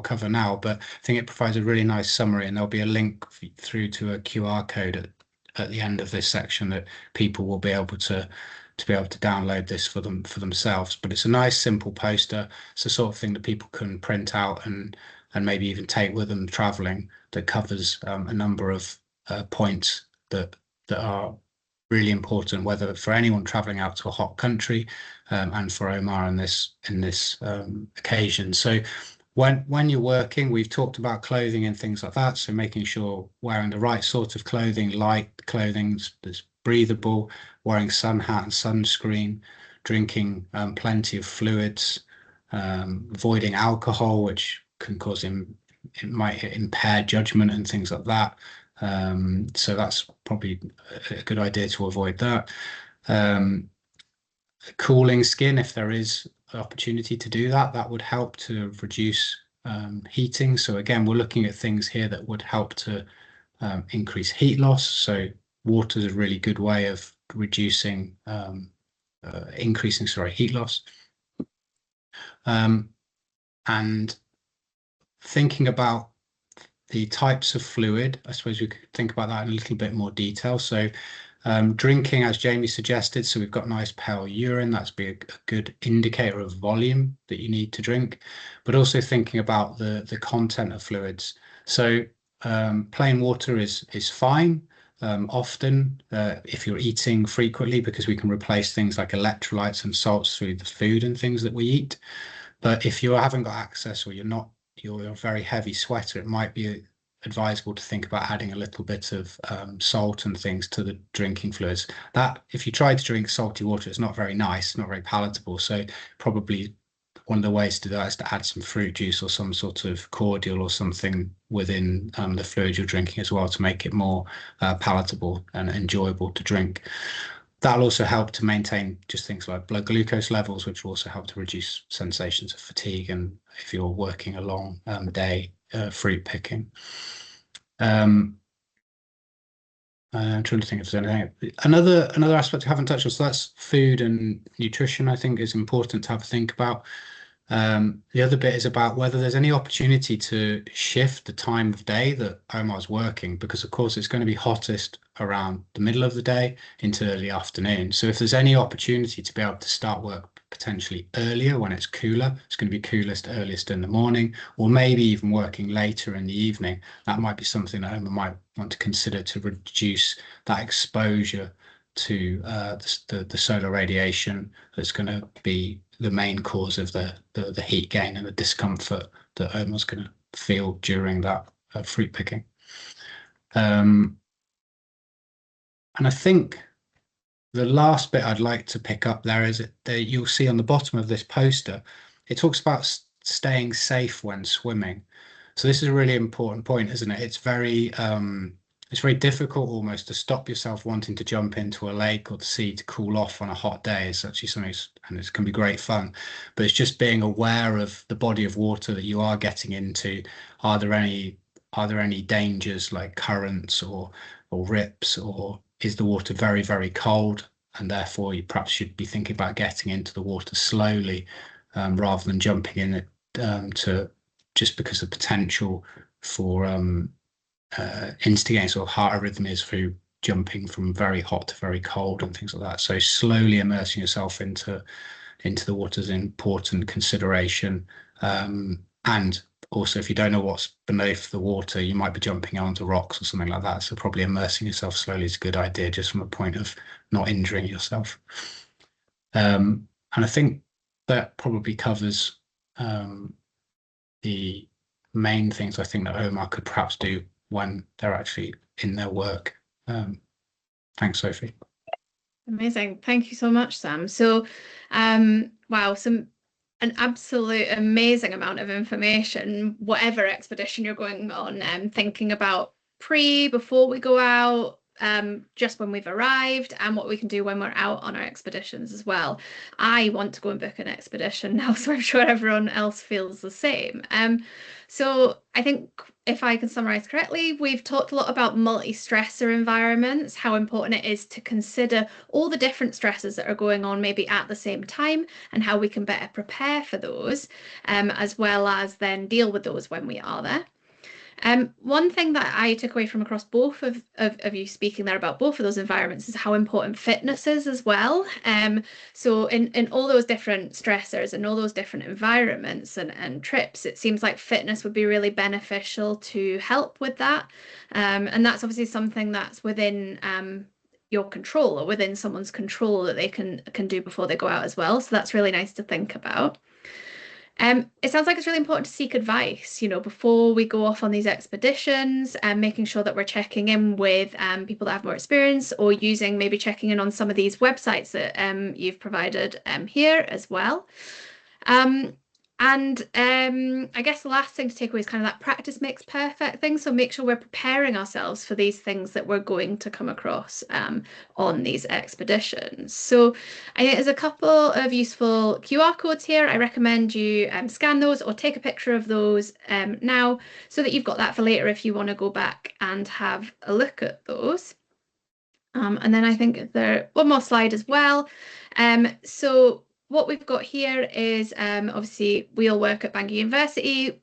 cover now, but I think it provides a really nice summary, and there'll be a link through to a QR code at the end of this section that people will be able to download this for themselves. But it's a nice simple poster. It's the sort of thing that people can print out and maybe even take with them traveling, that covers a number of points that are really important, whether for anyone traveling out to a hot country, and for Omar in this occasion. So when you're working, we've talked about clothing and things like that. So making sure wearing the right sort of clothing, light clothing that's breathable, wearing sun hat and sunscreen, drinking plenty of fluids, avoiding alcohol, which can cause it might impair judgment and things like that. So that's probably a good idea to avoid that. Cooling skin, if there is an opportunity to do that, that would help to reduce heating. So again, we're looking at things here that would help to increase heat loss. So water is a really good way of reducing, increasing, heat loss. And thinking about the types of fluid, I suppose we could think about that in a little bit more detail. So drinking, as Jamie suggested, so we've got nice pale urine, that's be a good indicator of volume that you need to drink, but also thinking about the content of fluids. So plain water is fine. Often if you're eating frequently, because we can replace things like electrolytes and salts through the food and things that we eat. But if you haven't got access, or you're a very heavy sweater, it might be advisable to think about adding a little bit of salt and things to the drinking fluids. That, if you try to drink salty water, it's not very nice, not very palatable. So probably one of the ways to do that is to add some fruit juice or some sort of cordial or something within the fluid you're drinking as well, to make it more palatable and enjoyable to drink. That'll also help to maintain just things like blood glucose levels, which will also help to reduce sensations of fatigue, and if you're working a long day fruit picking. I'm trying to think if there's anything. Another aspect I haven't touched on, so that's food and nutrition, I think is important to have a think about. The other bit is about whether there's any opportunity to shift the time of day that Omar's working, because of course it's going to be hottest around the middle of the day into early afternoon. So if there's any opportunity to be able to start work potentially earlier when it's cooler, it's going to be coolest, earliest in the morning, or maybe even working later in the evening. That might be something that Omar might want to consider to reduce that exposure to the solar radiation that's going to be the main cause of the heat gain and the discomfort that Omar's going to feel during that fruit picking. And I think the last bit I'd like to pick up there is that you'll see on the bottom of this poster, it talks about staying safe when swimming. So this is a really important point, isn't it? It's very difficult almost to stop yourself wanting to jump into a lake or the sea to cool off on a hot day. It's actually something, and it can be great fun, but it's just being aware of the body of water that you are getting into. Are there any dangers like currents or rips, or is the water very, very cold? And therefore you perhaps should be thinking about getting into the water slowly, rather than jumping in it to just because of potential for instigating sort of heart arrhythmias through jumping from very hot to very cold and things like that. So slowly immersing yourself into the water is an important consideration. And also, if you don't know what's beneath the water, you might be jumping onto rocks or something like that. So probably immersing yourself slowly is a good idea, just from a point of not injuring yourself. And I think that probably covers the main things I think that Omar could perhaps do when they're actually in their work. Thanks, Sophie. Amazing. Thank you so much, Sam. So, wow, an absolute amazing amount of information, whatever expedition you're going on, thinking about before we go out, just when we've arrived, and what we can do when we're out on our expeditions as well. I want to go and book an expedition now, so I'm sure everyone else feels the same. So I think if I can summarize correctly, we've talked a lot about multi-stressor environments, how important it is to consider all the different stresses that are going on maybe at the same time and how we can better prepare for those, as well as then deal with those when we are there. One thing that I took away from across both of you speaking there about both of those environments is how important fitness is as well. So in all those different stressors and all those different environments and trips, it seems like fitness would be really beneficial to help with that. And that's obviously something that's within your control or within someone's control that they can do before they go out as well. So that's really nice to think about. It sounds like it's really important to seek advice, before we go off on these expeditions, and making sure that we're checking in with people that have more experience, or maybe checking in on some of these websites that you've provided here as well. I guess the last thing to take away is kind of that practice makes perfect thing. So make sure we're preparing ourselves for these things that we're going to come across on these expeditions. So I think there's a couple of useful QR codes here. I recommend you scan those or take a picture of those now, so that you've got that for later if you want to go back and have a look at those. And then I think there one more slide as well. So what we've got here is obviously we all work at Bangor University.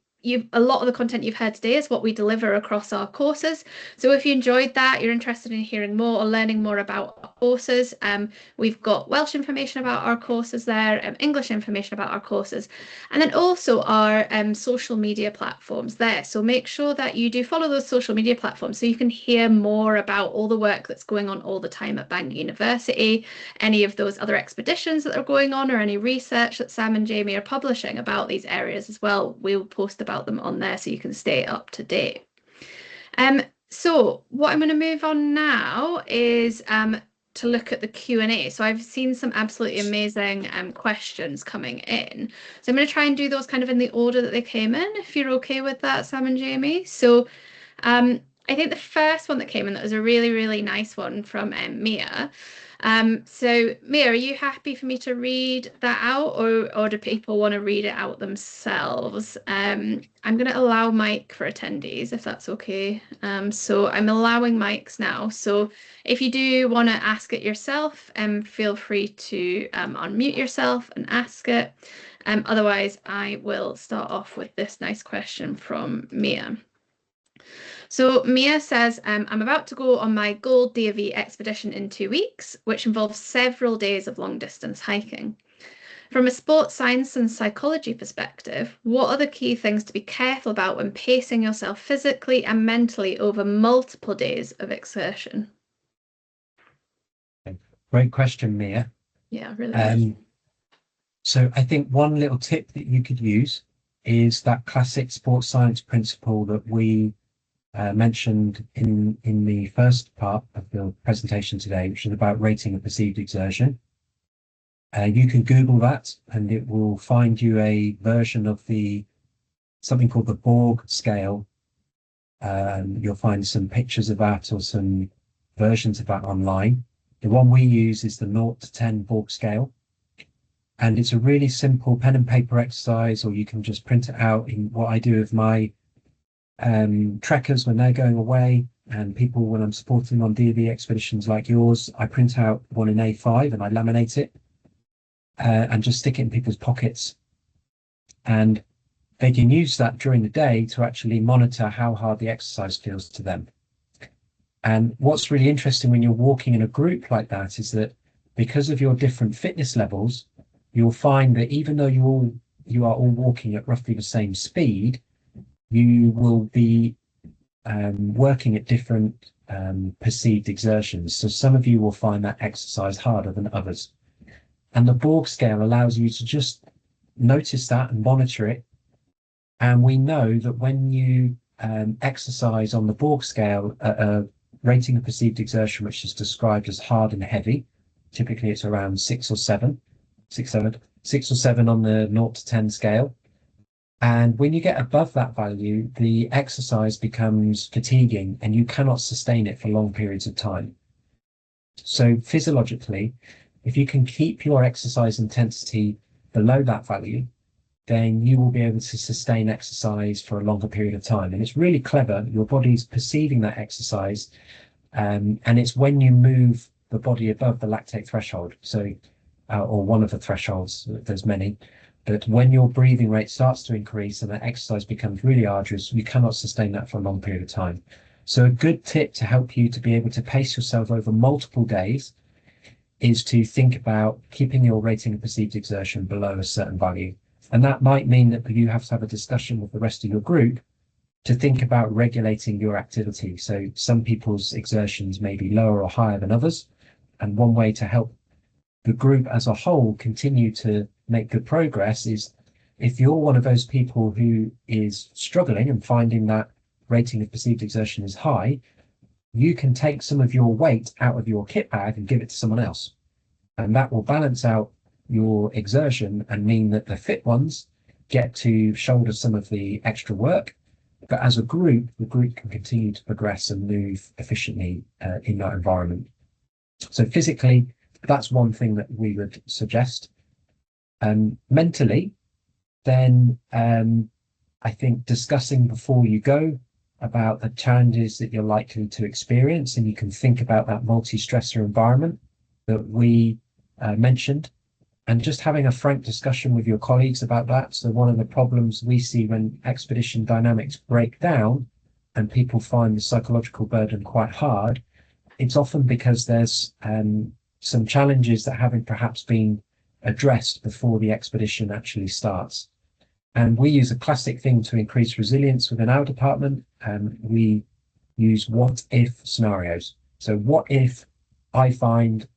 A lot of the content you've heard today is what we deliver across our courses. So if you enjoyed that, you're interested in hearing more or learning more about our courses, we've got Welsh information about our courses there, English information about our courses, and then also our social media platforms there. So make sure that you do follow those social media platforms so you can hear more about all the work that's going on all the time at Bangor University, any of those other expeditions that are going on, or any research that Sam and Jamie are publishing about these areas as well. We'll post about them on there so you can stay up to date. So what I'm going to move on now is to look at the Q&A. So I've seen some absolutely amazing questions coming in. So I'm going to try and do those kind of in the order that they came in, if you're okay with that, Sam and Jamie. So I think the first one that came in, that was a really, really nice one from Mia. So Mia, are you happy for me to read that out, or do people want to read it out themselves? I'm going to allow mic for attendees, if that's okay. So I'm allowing mics now. So if you do want to ask it yourself, feel free to unmute yourself and ask it. Otherwise, I will start off with this nice question from Mia. So Mia says, I'm about to go on my Gold DAV expedition in 2 weeks, which involves several days of long distance hiking. From a sports science and psychology perspective, what are the key things to be careful about when pacing yourself physically and mentally over multiple days of exertion? Great question, Mia. Yeah, really. So I think one little tip that you could use is that classic sports science principle that we mentioned in the first part of the presentation today, which is about rating of perceived exertion. You can Google that and it will find you a version of something called the Borg scale. You'll find some pictures of that or some versions of that online. The one we use is the 0 to 10 Borg scale. And it's a really simple pen and paper exercise, or you can just print it out in what I do with my trekkers when they're going away, and people when I'm supporting on DV expeditions like yours. I print out one in A5 and I laminate it and just stick it in people's pockets. And they can use that during the day to actually monitor how hard the exercise feels to them. And what's really interesting when you're walking in a group like that is that because of your different fitness levels, you'll find that even though you are all walking at roughly the same speed, you will be working at different perceived exertions. So some of you will find that exercise harder than others. And the Borg scale allows you to just notice that and monitor it. And we know that when you exercise on the Borg scale at a rating of perceived exertion, which is described as hard and heavy, typically it's around 6 or 7 on the 0 to 10 scale. And when you get above that value, the exercise becomes fatiguing and you cannot sustain it for long periods of time. So physiologically, if you can keep your exercise intensity below that value, then you will be able to sustain exercise for a longer period of time. And it's really clever. Your body's perceiving that exercise. And it's when you move the body above the lactate threshold. So, or one of the thresholds, there's many. But when your breathing rate starts to increase and that exercise becomes really arduous, you cannot sustain that for a long period of time. So a good tip to help you to be able to pace yourself over multiple days is to think about keeping your rating of perceived exertion below a certain value. And that might mean that you have to have a discussion with the rest of your group to think about regulating your activity. So some people's exertions may be lower or higher than others. And one way to help the group as a whole continue to make good progress is if you're one of those people who is struggling and finding that rating of perceived exertion is high, you can take some of your weight out of your kit bag and give it to someone else. And that will balance out your exertion and mean that the fit ones get to shoulder some of the extra work. But as a group, the group can continue to progress and move efficiently in that environment. So physically, that's one thing that we would suggest. Mentally, then I think discussing before you go about the challenges that you're likely to experience, and you can think about that multi-stressor environment that we mentioned, and just having a frank discussion with your colleagues about that. So one of the problems we see when expedition dynamics break down and people find the psychological burden quite hard, it's often because there's some challenges that haven't perhaps been addressed before the expedition actually starts. And we use a classic thing to increase resilience within our department, and we use what if scenarios. So what if I find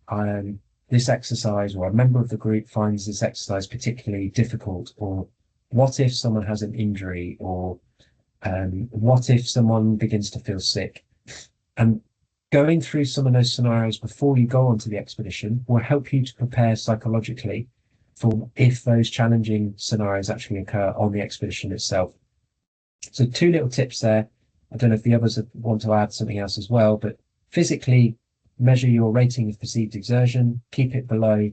this exercise, or a member of the group finds this exercise particularly difficult, or what if someone has an injury, or what if someone begins to feel sick? And going through some of those scenarios before you go onto the expedition will help you to prepare psychologically for if those challenging scenarios actually occur on the expedition itself. So 2 little tips there. I don't know if the others want to add something else as well, but physically measure your rating of perceived exertion, keep it below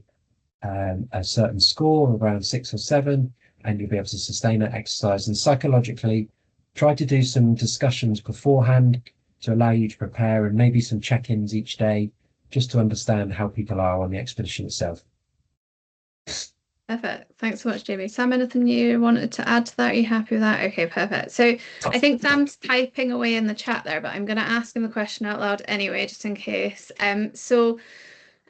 a certain score, around 6 or 7, and you'll be able to sustain that exercise. And psychologically, try to do some discussions beforehand to allow you to prepare, and maybe some check-ins each day just to understand how people are on the expedition itself. Perfect. Thanks so much, Jamie. Sam, anything you wanted to add to that? Are you happy with that? Okay, perfect. So I think Sam's typing away in the chat there, but I'm going to ask him the question out loud anyway, just in case. We had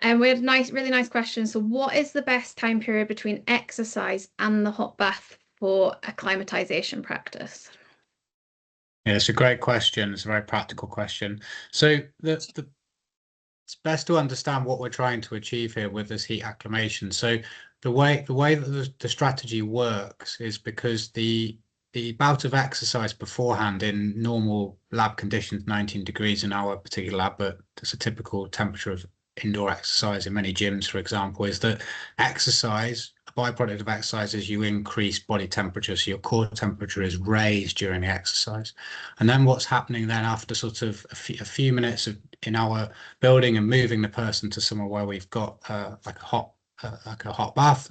a really nice question. So what is the best time period between exercise and the hot bath for acclimatization practice? Yeah, it's a great question. It's a very practical question. So it's best to understand what we're trying to achieve here with this heat acclimation. So the way that the strategy works is because the bout of exercise beforehand in normal lab conditions, 19 degrees in our particular lab, but that's a typical temperature of indoor exercise in many gyms, for example, is that exercise, a byproduct of exercise is you increase body temperature. So your core temperature is raised during the exercise. And then what's happening then after sort of a few minutes in our building and moving the person to somewhere where we've got like a hot bath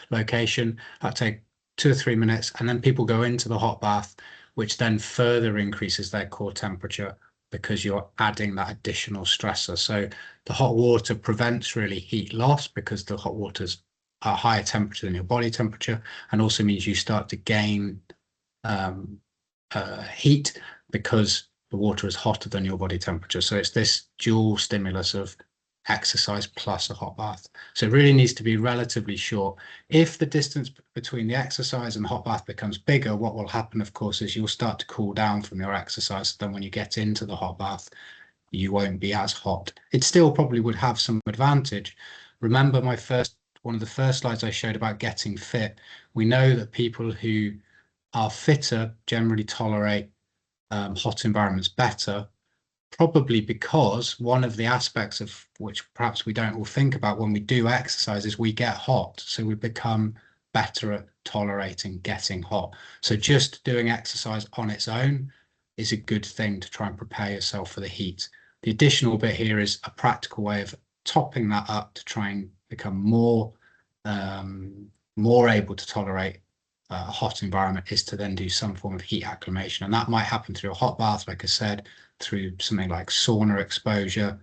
location, that take 2 or 3 minutes, and then people go into the hot bath, which then further increases their core temperature because you're adding that additional stressor. So the hot water prevents really heat loss because the hot water's a higher temperature than your body temperature, and also means you start to gain heat because the water is hotter than your body temperature. So it's this dual stimulus of exercise plus a hot bath. So it really needs to be relatively short. If the distance between the exercise and the hot bath becomes bigger, what will happen, of course, is you'll start to cool down from your exercise. Then when you get into the hot bath, you won't be as hot. It still probably would have some advantage. Remember one of the first slides I showed about getting fit. We know that people who are fitter generally tolerate hot environments better, probably because one of the aspects of which perhaps we don't all think about when we do exercise is we get hot. So we become better at tolerating getting hot. So just doing exercise on its own is a good thing to try and prepare yourself for the heat. The additional bit here is a practical way of topping that up to try and become more able to tolerate a hot environment, is to then do some form of heat acclimation. And that might happen through a hot bath, like I said, through something like sauna exposure,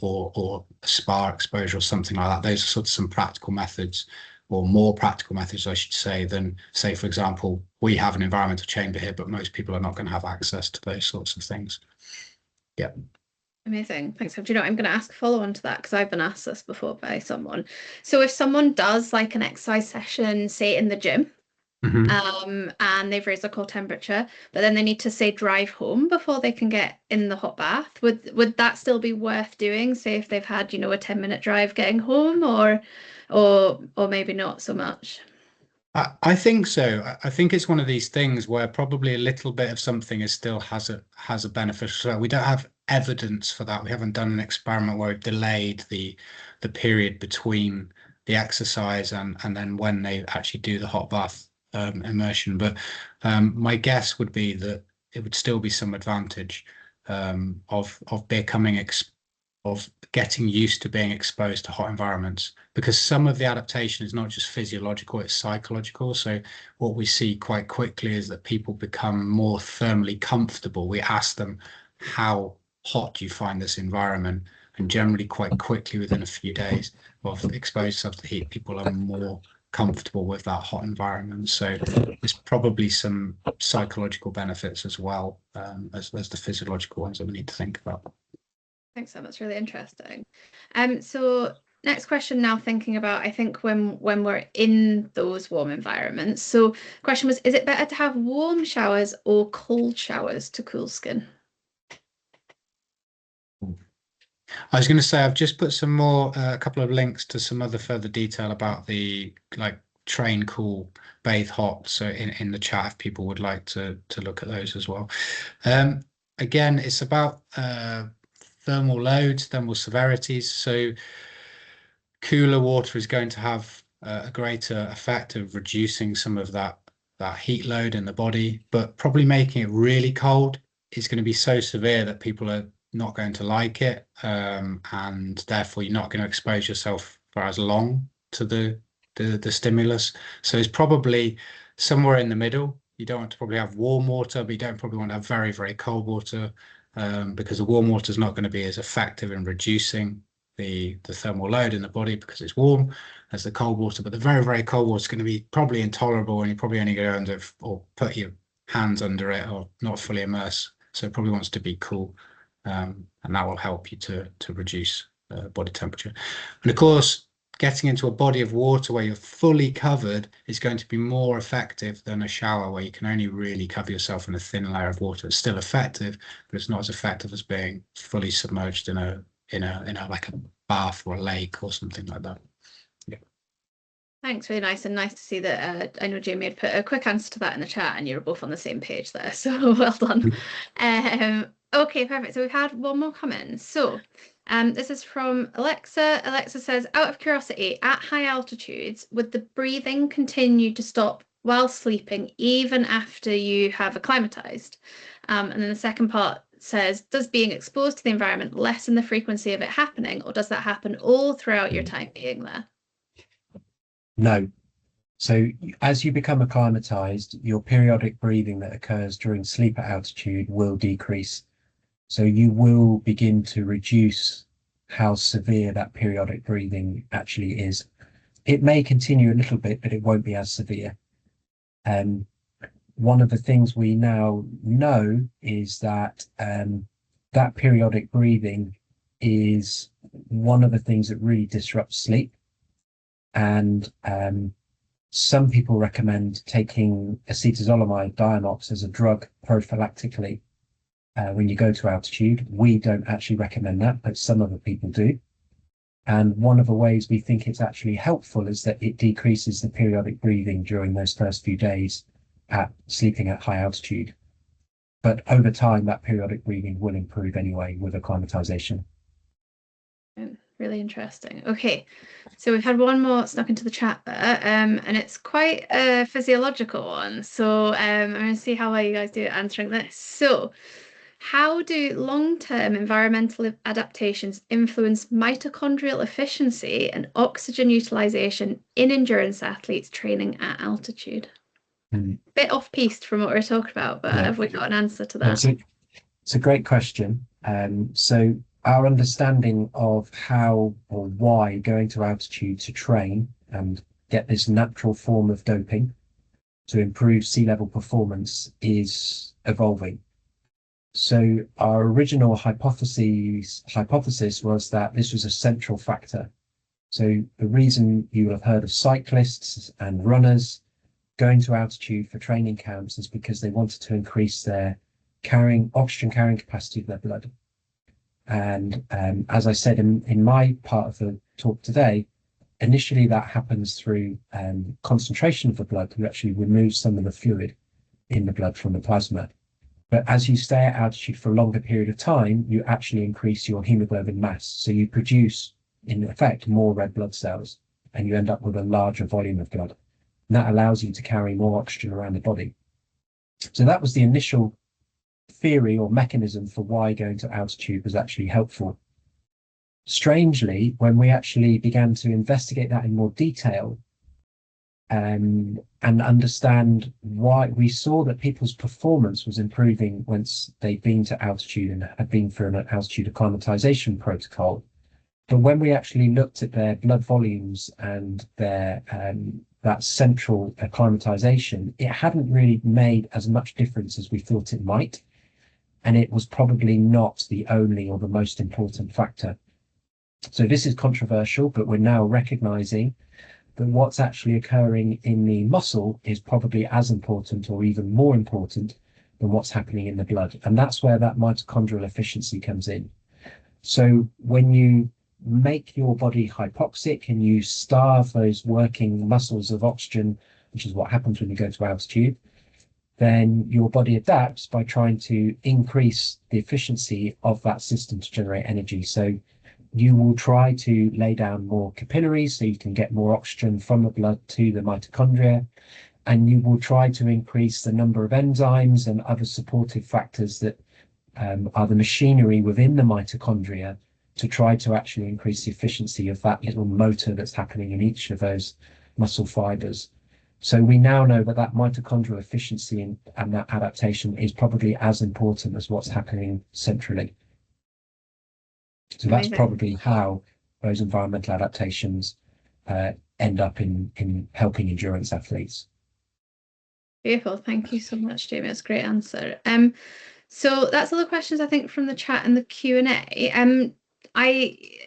or a spa exposure or something like that. Those are sort of some practical methods, or more practical methods, I should say, than, say, for example, we have an environmental chamber here, but most people are not going to have access to those sorts of things. Yeah. Amazing. Thanks. Do you know, I'm going to ask a follow on to that because I've been asked this before by someone. So if someone does like an exercise session, say in the gym, and they've raised their core temperature, but then they need to say drive home before they can get in the hot bath, would that still be worth doing? Say if they've had, a 10-minute drive getting home, or maybe not so much. I think so. I think it's one of these things where probably a little bit of something still has a beneficial. So we don't have evidence for that. We haven't done an experiment where it delayed the period between the exercise and then when they actually do the hot bath immersion. But my guess would be that it would still be some advantage of getting used to being exposed to hot environments, because some of the adaptation is not just physiological, it's psychological. So what we see quite quickly is that people become more thermally comfortable. We ask them, how hot do you find this environment? And generally quite quickly, within a few days of exposing themselves to heat, people are more comfortable with that hot environment. So there's probably some psychological benefits as well, as the physiological ones that we need to think about. Thanks, Sam. That's really interesting. So next question, now thinking about, I think when we're in those warm environments. So question was, is it better to have warm showers or cold showers to cool skin? I was going to say, I've just put some more, a couple of links to some other further detail about the train cool, bathe hot. So in the chat, if people would like to look at those as well. Again, it's about thermal loads, thermal severities. So cooler water is going to have a greater effect of reducing some of that heat load in the body, but probably making it really cold is going to be so severe that people are not going to like it, and therefore you're not going to expose yourself for as long to the stimulus. So it's probably somewhere in the middle. You don't want to probably have warm water, but you don't probably want to have very, very cold water, because the warm water is not going to be as effective in reducing the thermal load in the body because it's warm as the cold water. But the very, very cold water is going to be probably intolerable, and you probably only go under or put your hands under it or not fully immerse. So it probably wants to be cool, and that will help you to reduce body temperature. And of course, getting into a body of water where you're fully covered is going to be more effective than a shower where you can only really cover yourself in a thin layer of water. It's still effective, but it's not as effective as being fully submerged in a like a bath or a lake or something like that. Yeah. Thanks, really nice, and nice to see that. I know Jamie had put a quick answer to that in the chat, and you're both on the same page there. So well done. Okay, perfect. So we've had one more comment. So this is from Alexa. Alexa says, out of curiosity, at high altitudes, would the breathing continue to stop while sleeping even after you have acclimatized? And then the second part says, does being exposed to the environment lessen the frequency of it happening, or does that happen all throughout your time being there? No. So as you become acclimatized, your periodic breathing that occurs during sleep at altitude will decrease. So you will begin to reduce how severe that periodic breathing actually is. It may continue a little bit, but it won't be as severe. One of the things we now know is that that periodic breathing is one of the things that really disrupts sleep. And some people recommend taking acetazolamide Diamox as a drug prophylactically when you go to altitude. We don't actually recommend that, but some other people do. And one of the ways we think it's actually helpful is that it decreases the periodic breathing during those first few days at sleeping at high altitude. But over time, that periodic breathing will improve anyway with acclimatization. Really interesting. Okay, so we've had one more snuck into the chat there, and it's quite a physiological one. So I'm going to see how well you guys do at answering this. So, how do long-term environmental adaptations influence mitochondrial efficiency and oxygen utilization in endurance athletes training at altitude? Bit off-piste from what we were talking about, but have we got an answer to that? It's a great question. So our understanding of how or why going to altitude to train and get this natural form of doping to improve sea level performance is evolving. So our original hypothesis was that this was a central factor. So the reason you will have heard of cyclists and runners going to altitude for training camps is because they wanted to increase their oxygen carrying capacity of their blood. And as I said in my part of the talk today, initially that happens through concentration of the blood. You actually remove some of the fluid in the blood from the plasma. But as you stay at altitude for a longer period of time, you actually increase your hemoglobin mass. So you produce, in effect, more red blood cells, and you end up with a larger volume of blood. And that allows you to carry more oxygen around the body. So that was the initial theory or mechanism for why going to altitude was actually helpful. Strangely, when we actually began to investigate that in more detail and understand why, we saw that people's performance was improving once they'd been to altitude and had been through an altitude acclimatization protocol. But when we actually looked at their blood volumes and their that central acclimatization, it hadn't really made as much difference as we thought it might. And it was probably not the only or the most important factor. So this is controversial, but we're now recognizing that what's actually occurring in the muscle is probably as important or even more important than what's happening in the blood. And that's where that mitochondrial efficiency comes in. So when you make your body hypoxic and you starve those working muscles of oxygen, which is what happens when you go to altitude, then your body adapts by trying to increase the efficiency of that system to generate energy. So you will try to lay down more capillaries so you can get more oxygen from the blood to the mitochondria, and you will try to increase the number of enzymes and other supportive factors that are the machinery within the mitochondria to try to actually increase the efficiency of that little motor that's happening in each of those muscle fibers. So we now know that that mitochondrial efficiency and that adaptation is probably as important as what's happening centrally. So that's probably how those environmental adaptations end up in helping endurance athletes. Beautiful. Thank you so much, Jamie. That's a great answer. So that's all the questions I think from the chat and the Q&A.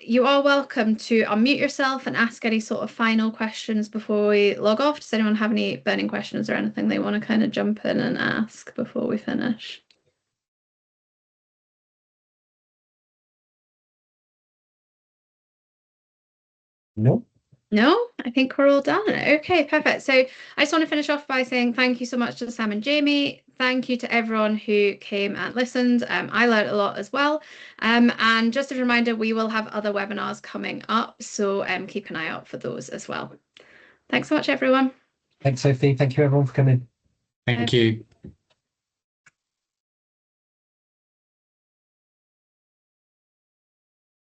You are welcome to unmute yourself and ask any sort of final questions before we log off. Does anyone have any burning questions or anything they want to kind of jump in and ask before we finish? No. No, I think we're all done. Okay, perfect. So I just want to finish off by saying thank you so much to Sam and Jamie. Thank you to everyone who came and listened. I learned a lot as well. And just a reminder, we will have other webinars coming up, so keep an eye out for those as well. Thanks so much, everyone. Thanks, Sophie. Thank you, everyone, for coming. Thank you.